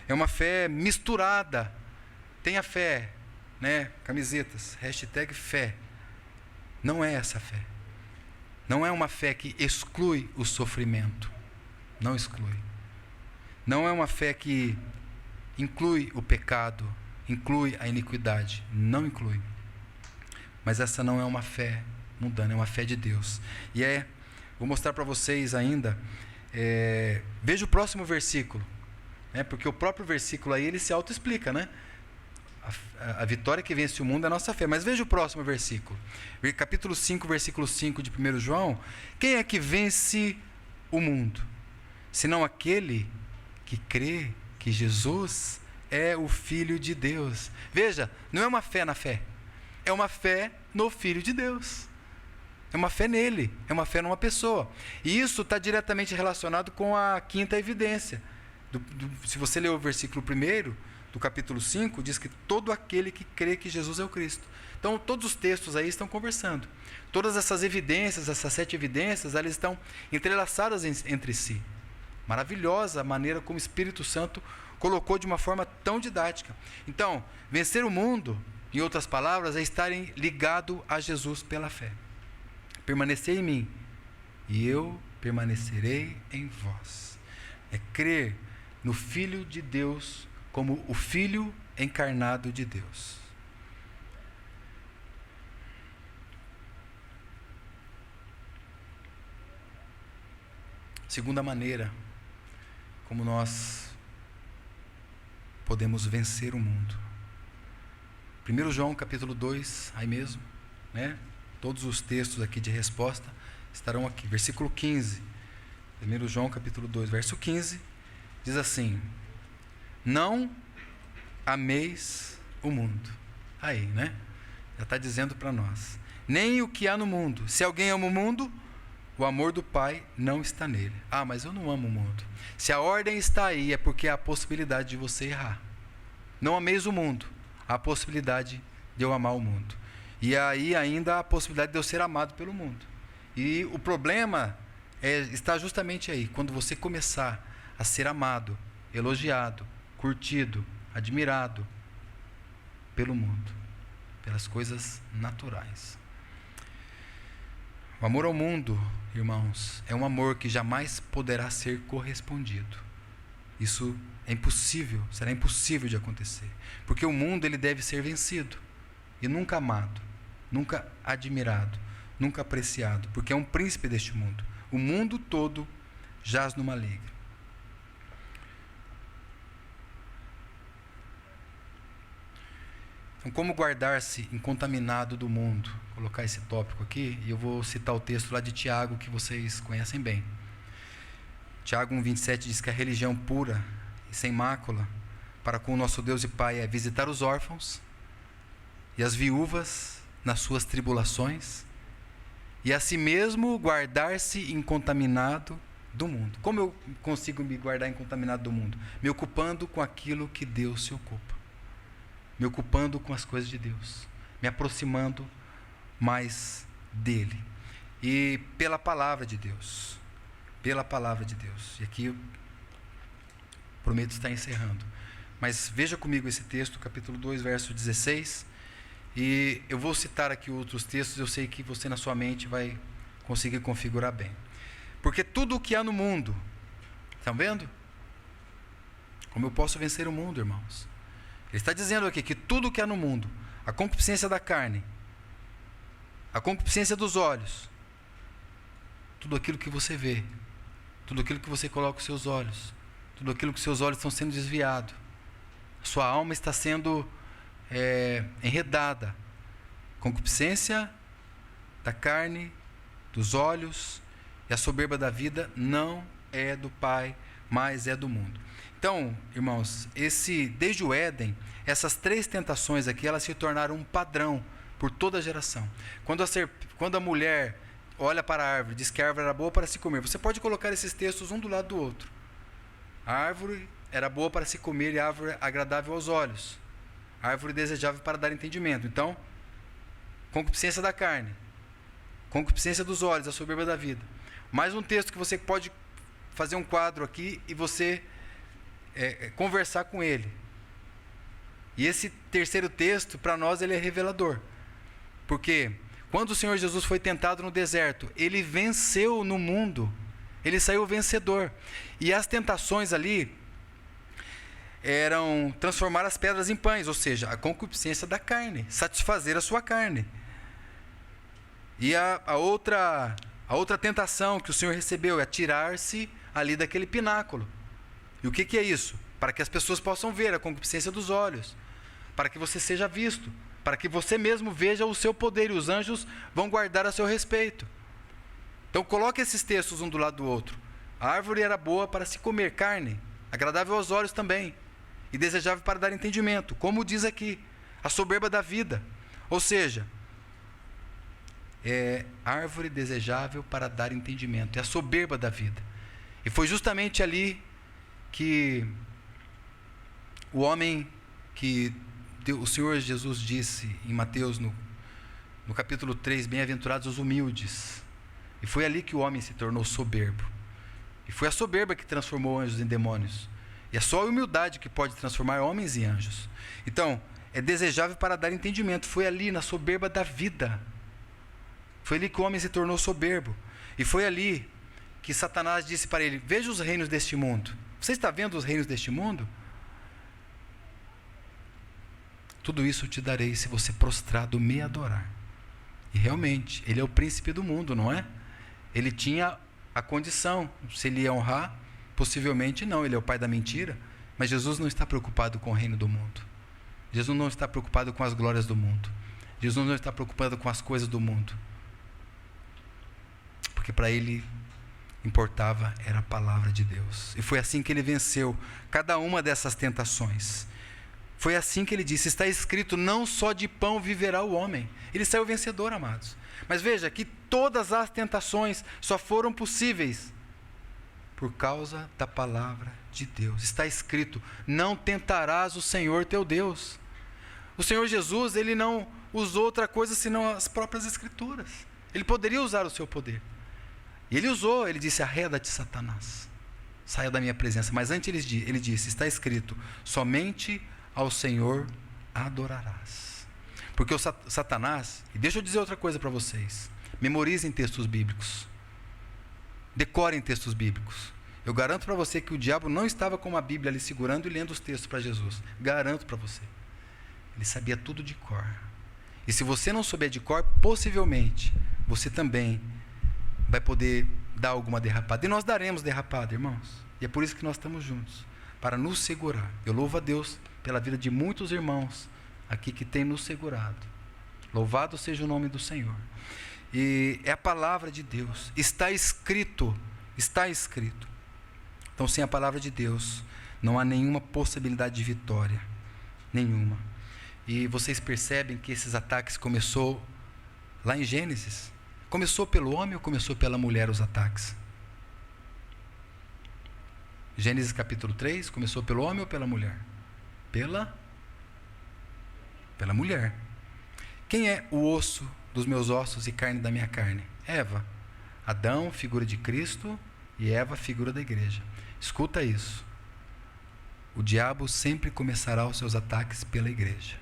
É uma fé misturada. Tenha fé, né? Camisetas, #fé. Não é essa fé. Não é uma fé que exclui o sofrimento. Não exclui. Não é uma fé que inclui o pecado, inclui a iniquidade. Não inclui. Mas essa não é uma fé mundana, é uma fé de Deus. Vou mostrar para vocês ainda, veja o próximo versículo, né? Porque o próprio versículo aí, ele se autoexplica, né? A vitória que vence o mundo é a nossa fé. Mas veja o próximo versículo. Capítulo 5, versículo 5 de 1 João. Quem é que vence o mundo? Senão aquele que crê que Jesus é o Filho de Deus. Veja, não é uma fé na fé. É uma fé no Filho de Deus. É uma fé nele. É uma fé numa pessoa. E isso está diretamente relacionado com a quinta evidência. Se você ler o versículo 1 do capítulo 5, diz que todo aquele que crê que Jesus é o Cristo. Então, todos os textos aí estão conversando. Todas essas evidências, essas 7 evidências, elas estão entrelaçadas entre si. Maravilhosa a maneira como o Espírito Santo colocou de uma forma tão didática. Então, vencer o mundo, em outras palavras, é estarem ligado a Jesus pela fé. Permanecer em mim, e eu permanecerei em vós. É crer no Filho de Deus como o Filho encarnado de Deus. Segunda maneira como nós podemos vencer o mundo. 1 João capítulo 2, aí mesmo, né? Todos os textos aqui de resposta estarão aqui. Versículo 15. 1 João capítulo 2, verso 15, diz assim: não ameis o mundo. Aí, né? Já está dizendo para nós. Nem o que há no mundo. Se alguém ama o mundo, o amor do Pai não está nele. Ah, mas eu não amo o mundo. Se a ordem está aí, é porque há a possibilidade de você errar. Não ameis o mundo. Há a possibilidade de eu amar o mundo. E aí ainda há a possibilidade de eu ser amado pelo mundo. E o problema está justamente aí. Quando você começar a ser amado, elogiado, curtido, admirado pelo mundo, pelas coisas naturais. O amor ao mundo, irmãos, é um amor que jamais poderá ser correspondido. Isso é impossível, será impossível de acontecer. Porque o mundo, ele deve ser vencido e nunca amado, nunca admirado, nunca apreciado, porque é um príncipe deste mundo. O mundo todo jaz no maligno. Então, como guardar-se incontaminado do mundo? Vou colocar esse tópico aqui, e eu vou citar o texto lá de Tiago, que vocês conhecem bem. Tiago 1,27 diz que a religião pura e sem mácula para com o nosso Deus e Pai é visitar os órfãos e as viúvas nas suas tribulações, e a si mesmo guardar-se incontaminado do mundo. Como eu consigo me guardar incontaminado do mundo? Me ocupando com aquilo que Deus se ocupa. Me ocupando com as coisas de Deus. Me aproximando mais dele. E pela palavra de Deus. Pela palavra de Deus. E aqui eu prometo estar encerrando. Mas veja comigo esse texto, capítulo 2, verso 16. E eu vou citar aqui outros textos, eu sei que você na sua mente vai conseguir configurar bem. Porque tudo o que há no mundo, estão vendo? Como eu posso vencer o mundo, irmãos? Ele está dizendo aqui que tudo o que há no mundo, a concupiscência da carne, a concupiscência dos olhos, tudo aquilo que você vê, tudo aquilo que você coloca os seus olhos, tudo aquilo que seus olhos estão sendo desviados, sua alma está sendo enredada. Concupiscência da carne, dos olhos e a soberba da vida não é do Pai, mas é do mundo. Então, irmãos, desde o Éden, essas 3 tentações aqui, elas se tornaram um padrão por toda a geração. Quando a mulher olha para a árvore, diz que a árvore era boa para se comer, você pode colocar esses textos um do lado do outro. A árvore era boa para se comer e a árvore agradável aos olhos. A árvore desejável para dar entendimento. Então, concupiscência da carne, concupiscência dos olhos, a soberba da vida. Mais um texto que você pode fazer um quadro aqui e você conversar com ele. E esse terceiro texto, para nós, ele é revelador. Porque quando o Senhor Jesus foi tentado no deserto, ele venceu no mundo. Ele saiu vencedor. E as tentações ali eram transformar as pedras em pães, ou seja, a concupiscência da carne, satisfazer a sua carne. E a outra tentação que o Senhor recebeu é atirar-se ali daquele pináculo. E o que é isso? Para que as pessoas possam ver a concupiscência dos olhos, para que você seja visto, para que você mesmo veja o seu poder, e os anjos vão guardar a seu respeito. Então coloque esses textos um do lado do outro. A árvore era boa para se comer, carne, agradável aos olhos também, e desejável para dar entendimento, como diz aqui, a soberba da vida. Ou seja, é árvore desejável para dar entendimento, é a soberba da vida. E foi justamente ali que o homem que o Senhor Jesus disse em Mateus, no capítulo 3, bem-aventurados os humildes. E foi ali que o homem se tornou soberbo. E foi a soberba que transformou anjos em demônios. E é só a humildade que pode transformar homens em anjos. Então, é desejável para dar entendimento. Foi ali, na soberba da vida. Foi ali que o homem se tornou soberbo. E foi ali que Satanás disse para ele: veja os reinos deste mundo. Você está vendo os reinos deste mundo? Tudo isso te darei se você prostrado me adorar. E realmente, ele é o príncipe do mundo, não é? Ele tinha a condição, se ele ia honrar, possivelmente não, ele é o pai da mentira. Mas Jesus não está preocupado com o reino do mundo. Jesus não está preocupado com as glórias do mundo. Jesus não está preocupado com as coisas do mundo. Porque para ele importava era a palavra de Deus. E foi assim que ele venceu cada uma dessas tentações. Foi assim que ele disse: está escrito, não só de pão viverá o homem. Ele saiu vencedor, amados. Mas veja que todas as tentações só foram possíveis por causa da palavra de Deus. Está escrito, não tentarás o Senhor teu Deus. O Senhor Jesus, ele não usou outra coisa senão as próprias Escrituras. Ele poderia usar o seu poder. E ele usou, ele disse: arreda-te, Satanás, saia da minha presença. Mas antes ele disse, está escrito, somente ao Senhor adorarás. Porque o Satanás, e deixa eu dizer outra coisa para vocês, memorizem textos bíblicos, decorem textos bíblicos. Eu garanto para você que o diabo não estava com uma Bíblia ali segurando e lendo os textos para Jesus. Garanto para você. Ele sabia tudo de cor. E se você não souber de cor, possivelmente você também vai poder dar alguma derrapada. E nós daremos derrapada, irmãos. E é por isso que nós estamos juntos, para nos segurar. Eu louvo a Deus pela vida de muitos irmãos aqui que têm nos segurado. Louvado seja o nome do Senhor. E é a palavra de Deus. Está escrito. Está escrito. Então, sem a palavra de Deus, não há nenhuma possibilidade de vitória. Nenhuma. E vocês percebem que esses ataques começou lá em Gênesis. Começou pelo homem ou começou pela mulher os ataques? Gênesis capítulo 3, começou pelo homem ou pela mulher? Pela mulher. Quem é o osso dos meus ossos e carne da minha carne? Eva. Adão, figura de Cristo, e Eva, figura da igreja. Escuta isso. O diabo sempre começará os seus ataques pela igreja.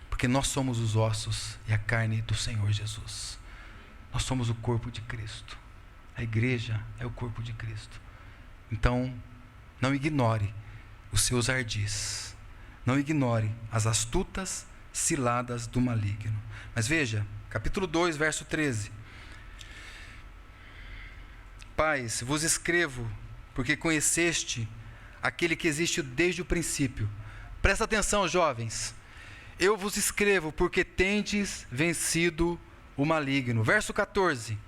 Porque nós somos os ossos e a carne do Senhor Jesus. Nós somos o corpo de Cristo. A igreja é o corpo de Cristo. Então, não ignore os seus ardis. Não ignore as astutas ciladas do maligno. Mas veja, capítulo 2, verso 13. Pais, vos escrevo, porque conheceste aquele que existe desde o princípio. Presta atenção, jovens. Eu vos escrevo, porque tendes vencido o maligno. Verso 14.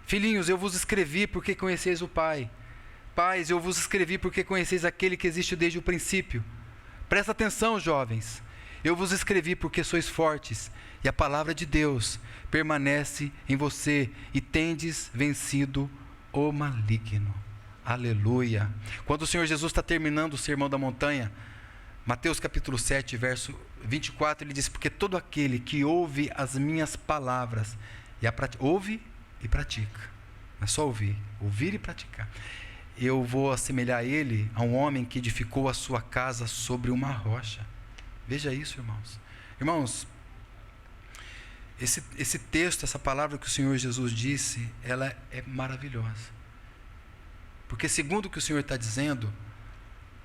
Filhinhos, eu vos escrevi, porque conheceis o Pai. Pais, eu vos escrevi, porque conheceis aquele que existe desde o princípio. Presta atenção, jovens. Eu vos escrevi, porque sois fortes, e a palavra de Deus permanece em você, e tendes vencido o maligno. Aleluia. Quando o Senhor Jesus está terminando o sermão da montanha, Mateus capítulo 7, verso 24, ele diz: porque todo aquele que ouve as minhas palavras, ouve e pratica, não é só ouvir e praticar, eu vou assemelhar ele a um homem que edificou a sua casa sobre uma rocha. Veja isso, irmãos. Irmãos, esse texto, essa palavra que o Senhor Jesus disse, ela é maravilhosa. Porque segundo o que o Senhor está dizendo,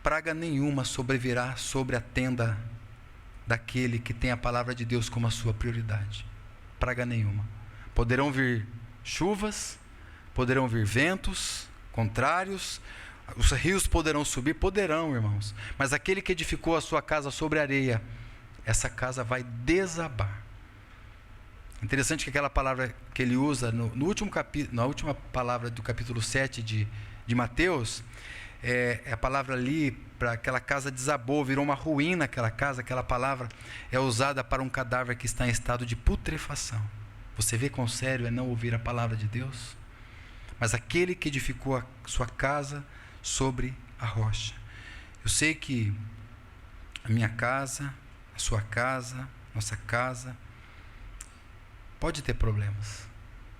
praga nenhuma sobrevirá sobre a tenda daquele que tem a palavra de Deus como a sua prioridade. Praga nenhuma. Poderão vir chuvas, poderão vir ventos contrários, os rios poderão subir, poderão, irmãos. Mas aquele que edificou a sua casa sobre areia, essa casa vai desabar. Interessante que aquela palavra que ele usa no último capítulo, na última palavra do capítulo 7 de Mateus, a palavra ali, para aquela casa desabou, virou uma ruína aquela casa. Aquela palavra é usada para um cadáver que está em estado de putrefação. Você vê quão sério é não ouvir a palavra de Deus? Mas aquele que edificou a sua casa sobre a rocha. Eu sei que a minha casa, a sua casa, nossa casa, pode ter problemas,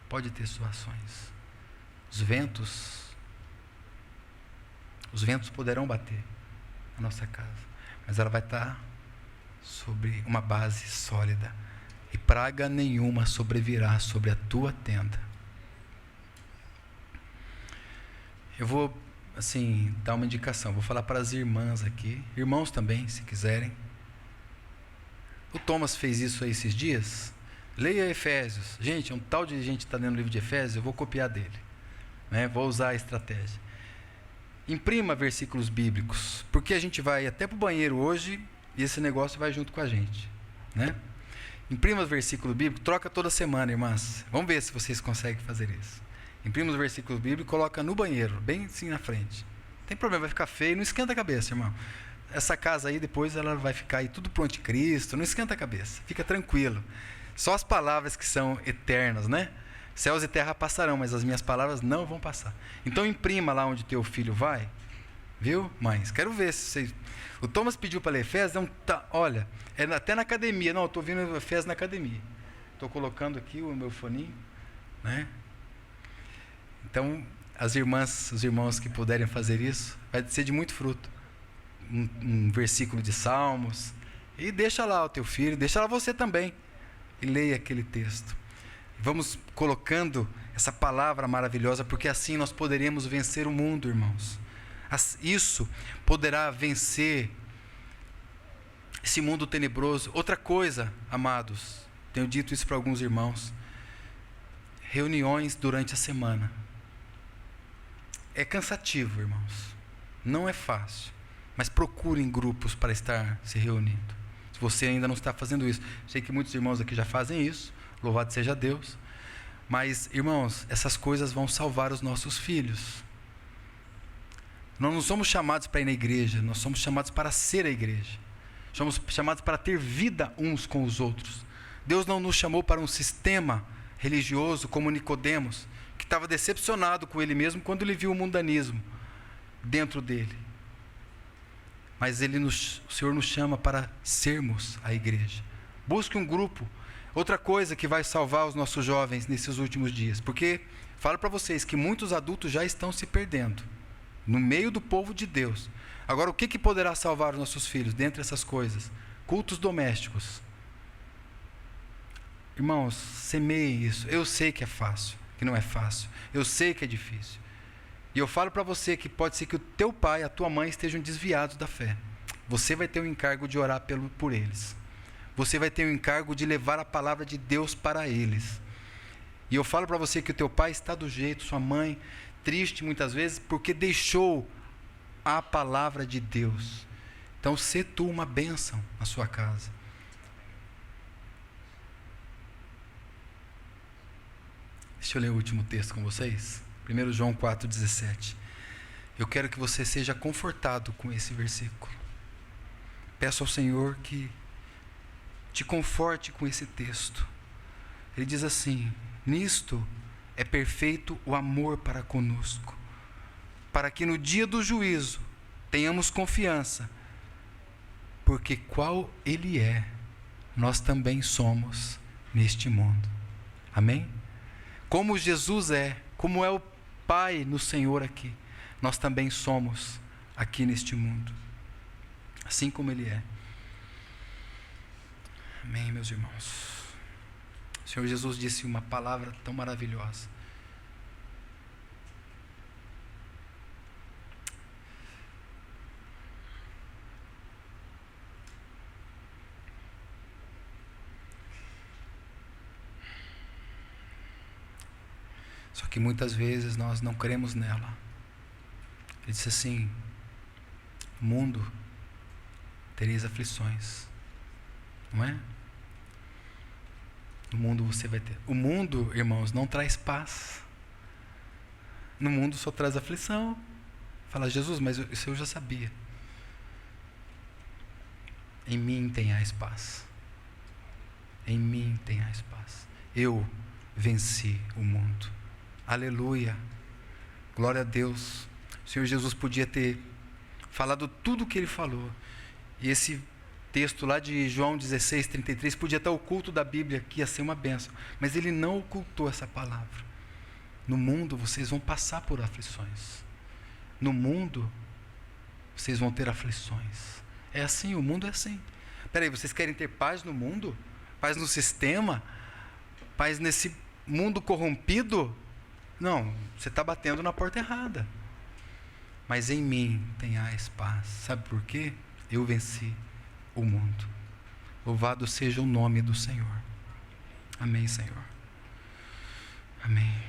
pode ter situações. Os ventos poderão bater na nossa casa, mas ela vai estar sobre uma base sólida, e praga nenhuma sobrevirá sobre a tua tenda. Eu vou, dar uma indicação, vou falar para as irmãs aqui, irmãos também, se quiserem. O Thomas fez isso aí esses dias. Leia Efésios. Gente, um tal de gente está lendo o livro de Efésios, eu vou copiar dele, né? Vou usar a estratégia. Imprima versículos bíblicos, porque a gente vai até para o banheiro hoje e esse negócio vai junto com a gente, né? Imprima os versículos bíblicos, troca toda semana, irmãs. Vamos ver se vocês conseguem fazer isso. Imprima os versículos bíblicos e coloca no banheiro, bem assim na frente. Não tem problema, vai ficar feio, não esquenta a cabeça, irmão. Essa casa aí, depois ela vai ficar aí tudo pro anticristo, não esquenta a cabeça, fica tranquilo. Só as palavras que são eternas, né? Céus e terra passarão, mas as minhas palavras não vão passar. Então imprima lá onde teu filho vai, viu, mães? Quero ver se vocês... O Thomas pediu para ler Efésios, olha, até na academia. Não, eu estou ouvindo Efésios na academia. Estou colocando aqui o meu foninho, né? Então, as irmãs, os irmãos que puderem fazer isso, vai ser de muito fruto. Um versículo de Salmos, e deixa lá o teu filho, deixa lá você também, e leia aquele texto. Vamos colocando essa palavra maravilhosa, porque assim nós poderemos vencer o mundo, irmãos. Isso poderá vencer esse mundo tenebroso. Outra coisa, amados, tenho dito isso para alguns irmãos, reuniões durante a semana. É cansativo, irmãos, não é fácil, mas procurem grupos para estar se reunindo. Se você ainda não está fazendo isso, sei que muitos irmãos aqui já fazem isso, louvado seja Deus, mas, irmãos, essas coisas vão salvar os nossos filhos. Nós não somos chamados para ir na igreja, nós somos chamados para ser a igreja. Somos chamados para ter vida uns com os outros. Deus não nos chamou para um sistema religioso como Nicodemos, que estava decepcionado com ele mesmo quando ele viu o mundanismo dentro dele. Mas o Senhor nos chama para sermos a igreja. Busque um grupo. Outra coisa que vai salvar os nossos jovens nesses últimos dias, porque falo para vocês que muitos adultos já estão se perdendo no meio do povo de Deus. Agora, o que poderá salvar os nossos filhos dentre essas coisas? Cultos domésticos. Irmãos, semeiem isso. Eu sei que é fácil, que não é fácil. Eu sei que é difícil. E eu falo para você que pode ser que o teu pai, a tua mãe estejam desviados da fé. Você vai ter o encargo de orar por eles. Você vai ter o encargo de levar a palavra de Deus para eles. E eu falo para você que o teu pai está do jeito, sua mãe, triste muitas vezes, porque deixou a palavra de Deus. Então, sê tu uma bênção na sua casa. Deixa eu ler o último texto com vocês. 1 João 4,17. Eu quero que você seja confortado com esse versículo. Peço ao Senhor que te conforte com esse texto. Ele diz assim: nisto é perfeito o amor para conosco, para que no dia do juízo tenhamos confiança, porque qual Ele é, nós também somos neste mundo. Amém? Como Jesus é, como é o Pai no Senhor aqui, nós também somos aqui neste mundo, assim como Ele é. Amém, meus irmãos. O Senhor Jesus disse uma palavra tão maravilhosa. Só que muitas vezes nós não cremos nela. Ele disse assim: no mundo tereis aflições. Não é? No mundo você vai ter. O mundo, irmãos, não traz paz. No mundo só traz aflição. Fala, Jesus, mas isso eu já sabia. Em mim tenhais paz. Em mim tenhais paz. Eu venci o mundo. Aleluia. Glória a Deus. O Senhor Jesus podia ter falado tudo o que Ele falou. E esse texto lá de João 16, 33, podia estar oculto da Bíblia, que ia ser uma bênção. Mas Ele não ocultou essa palavra. No mundo vocês vão passar por aflições. No mundo vocês vão ter aflições. É assim, o mundo é assim. Peraí, vocês querem ter paz no mundo? Paz no sistema? Paz nesse mundo corrompido? Não, você está batendo na porta errada. Mas em mim tenhais paz. Sabe por quê? Eu venci o mundo. Louvado seja o nome do Senhor. Amém, Senhor. Amém.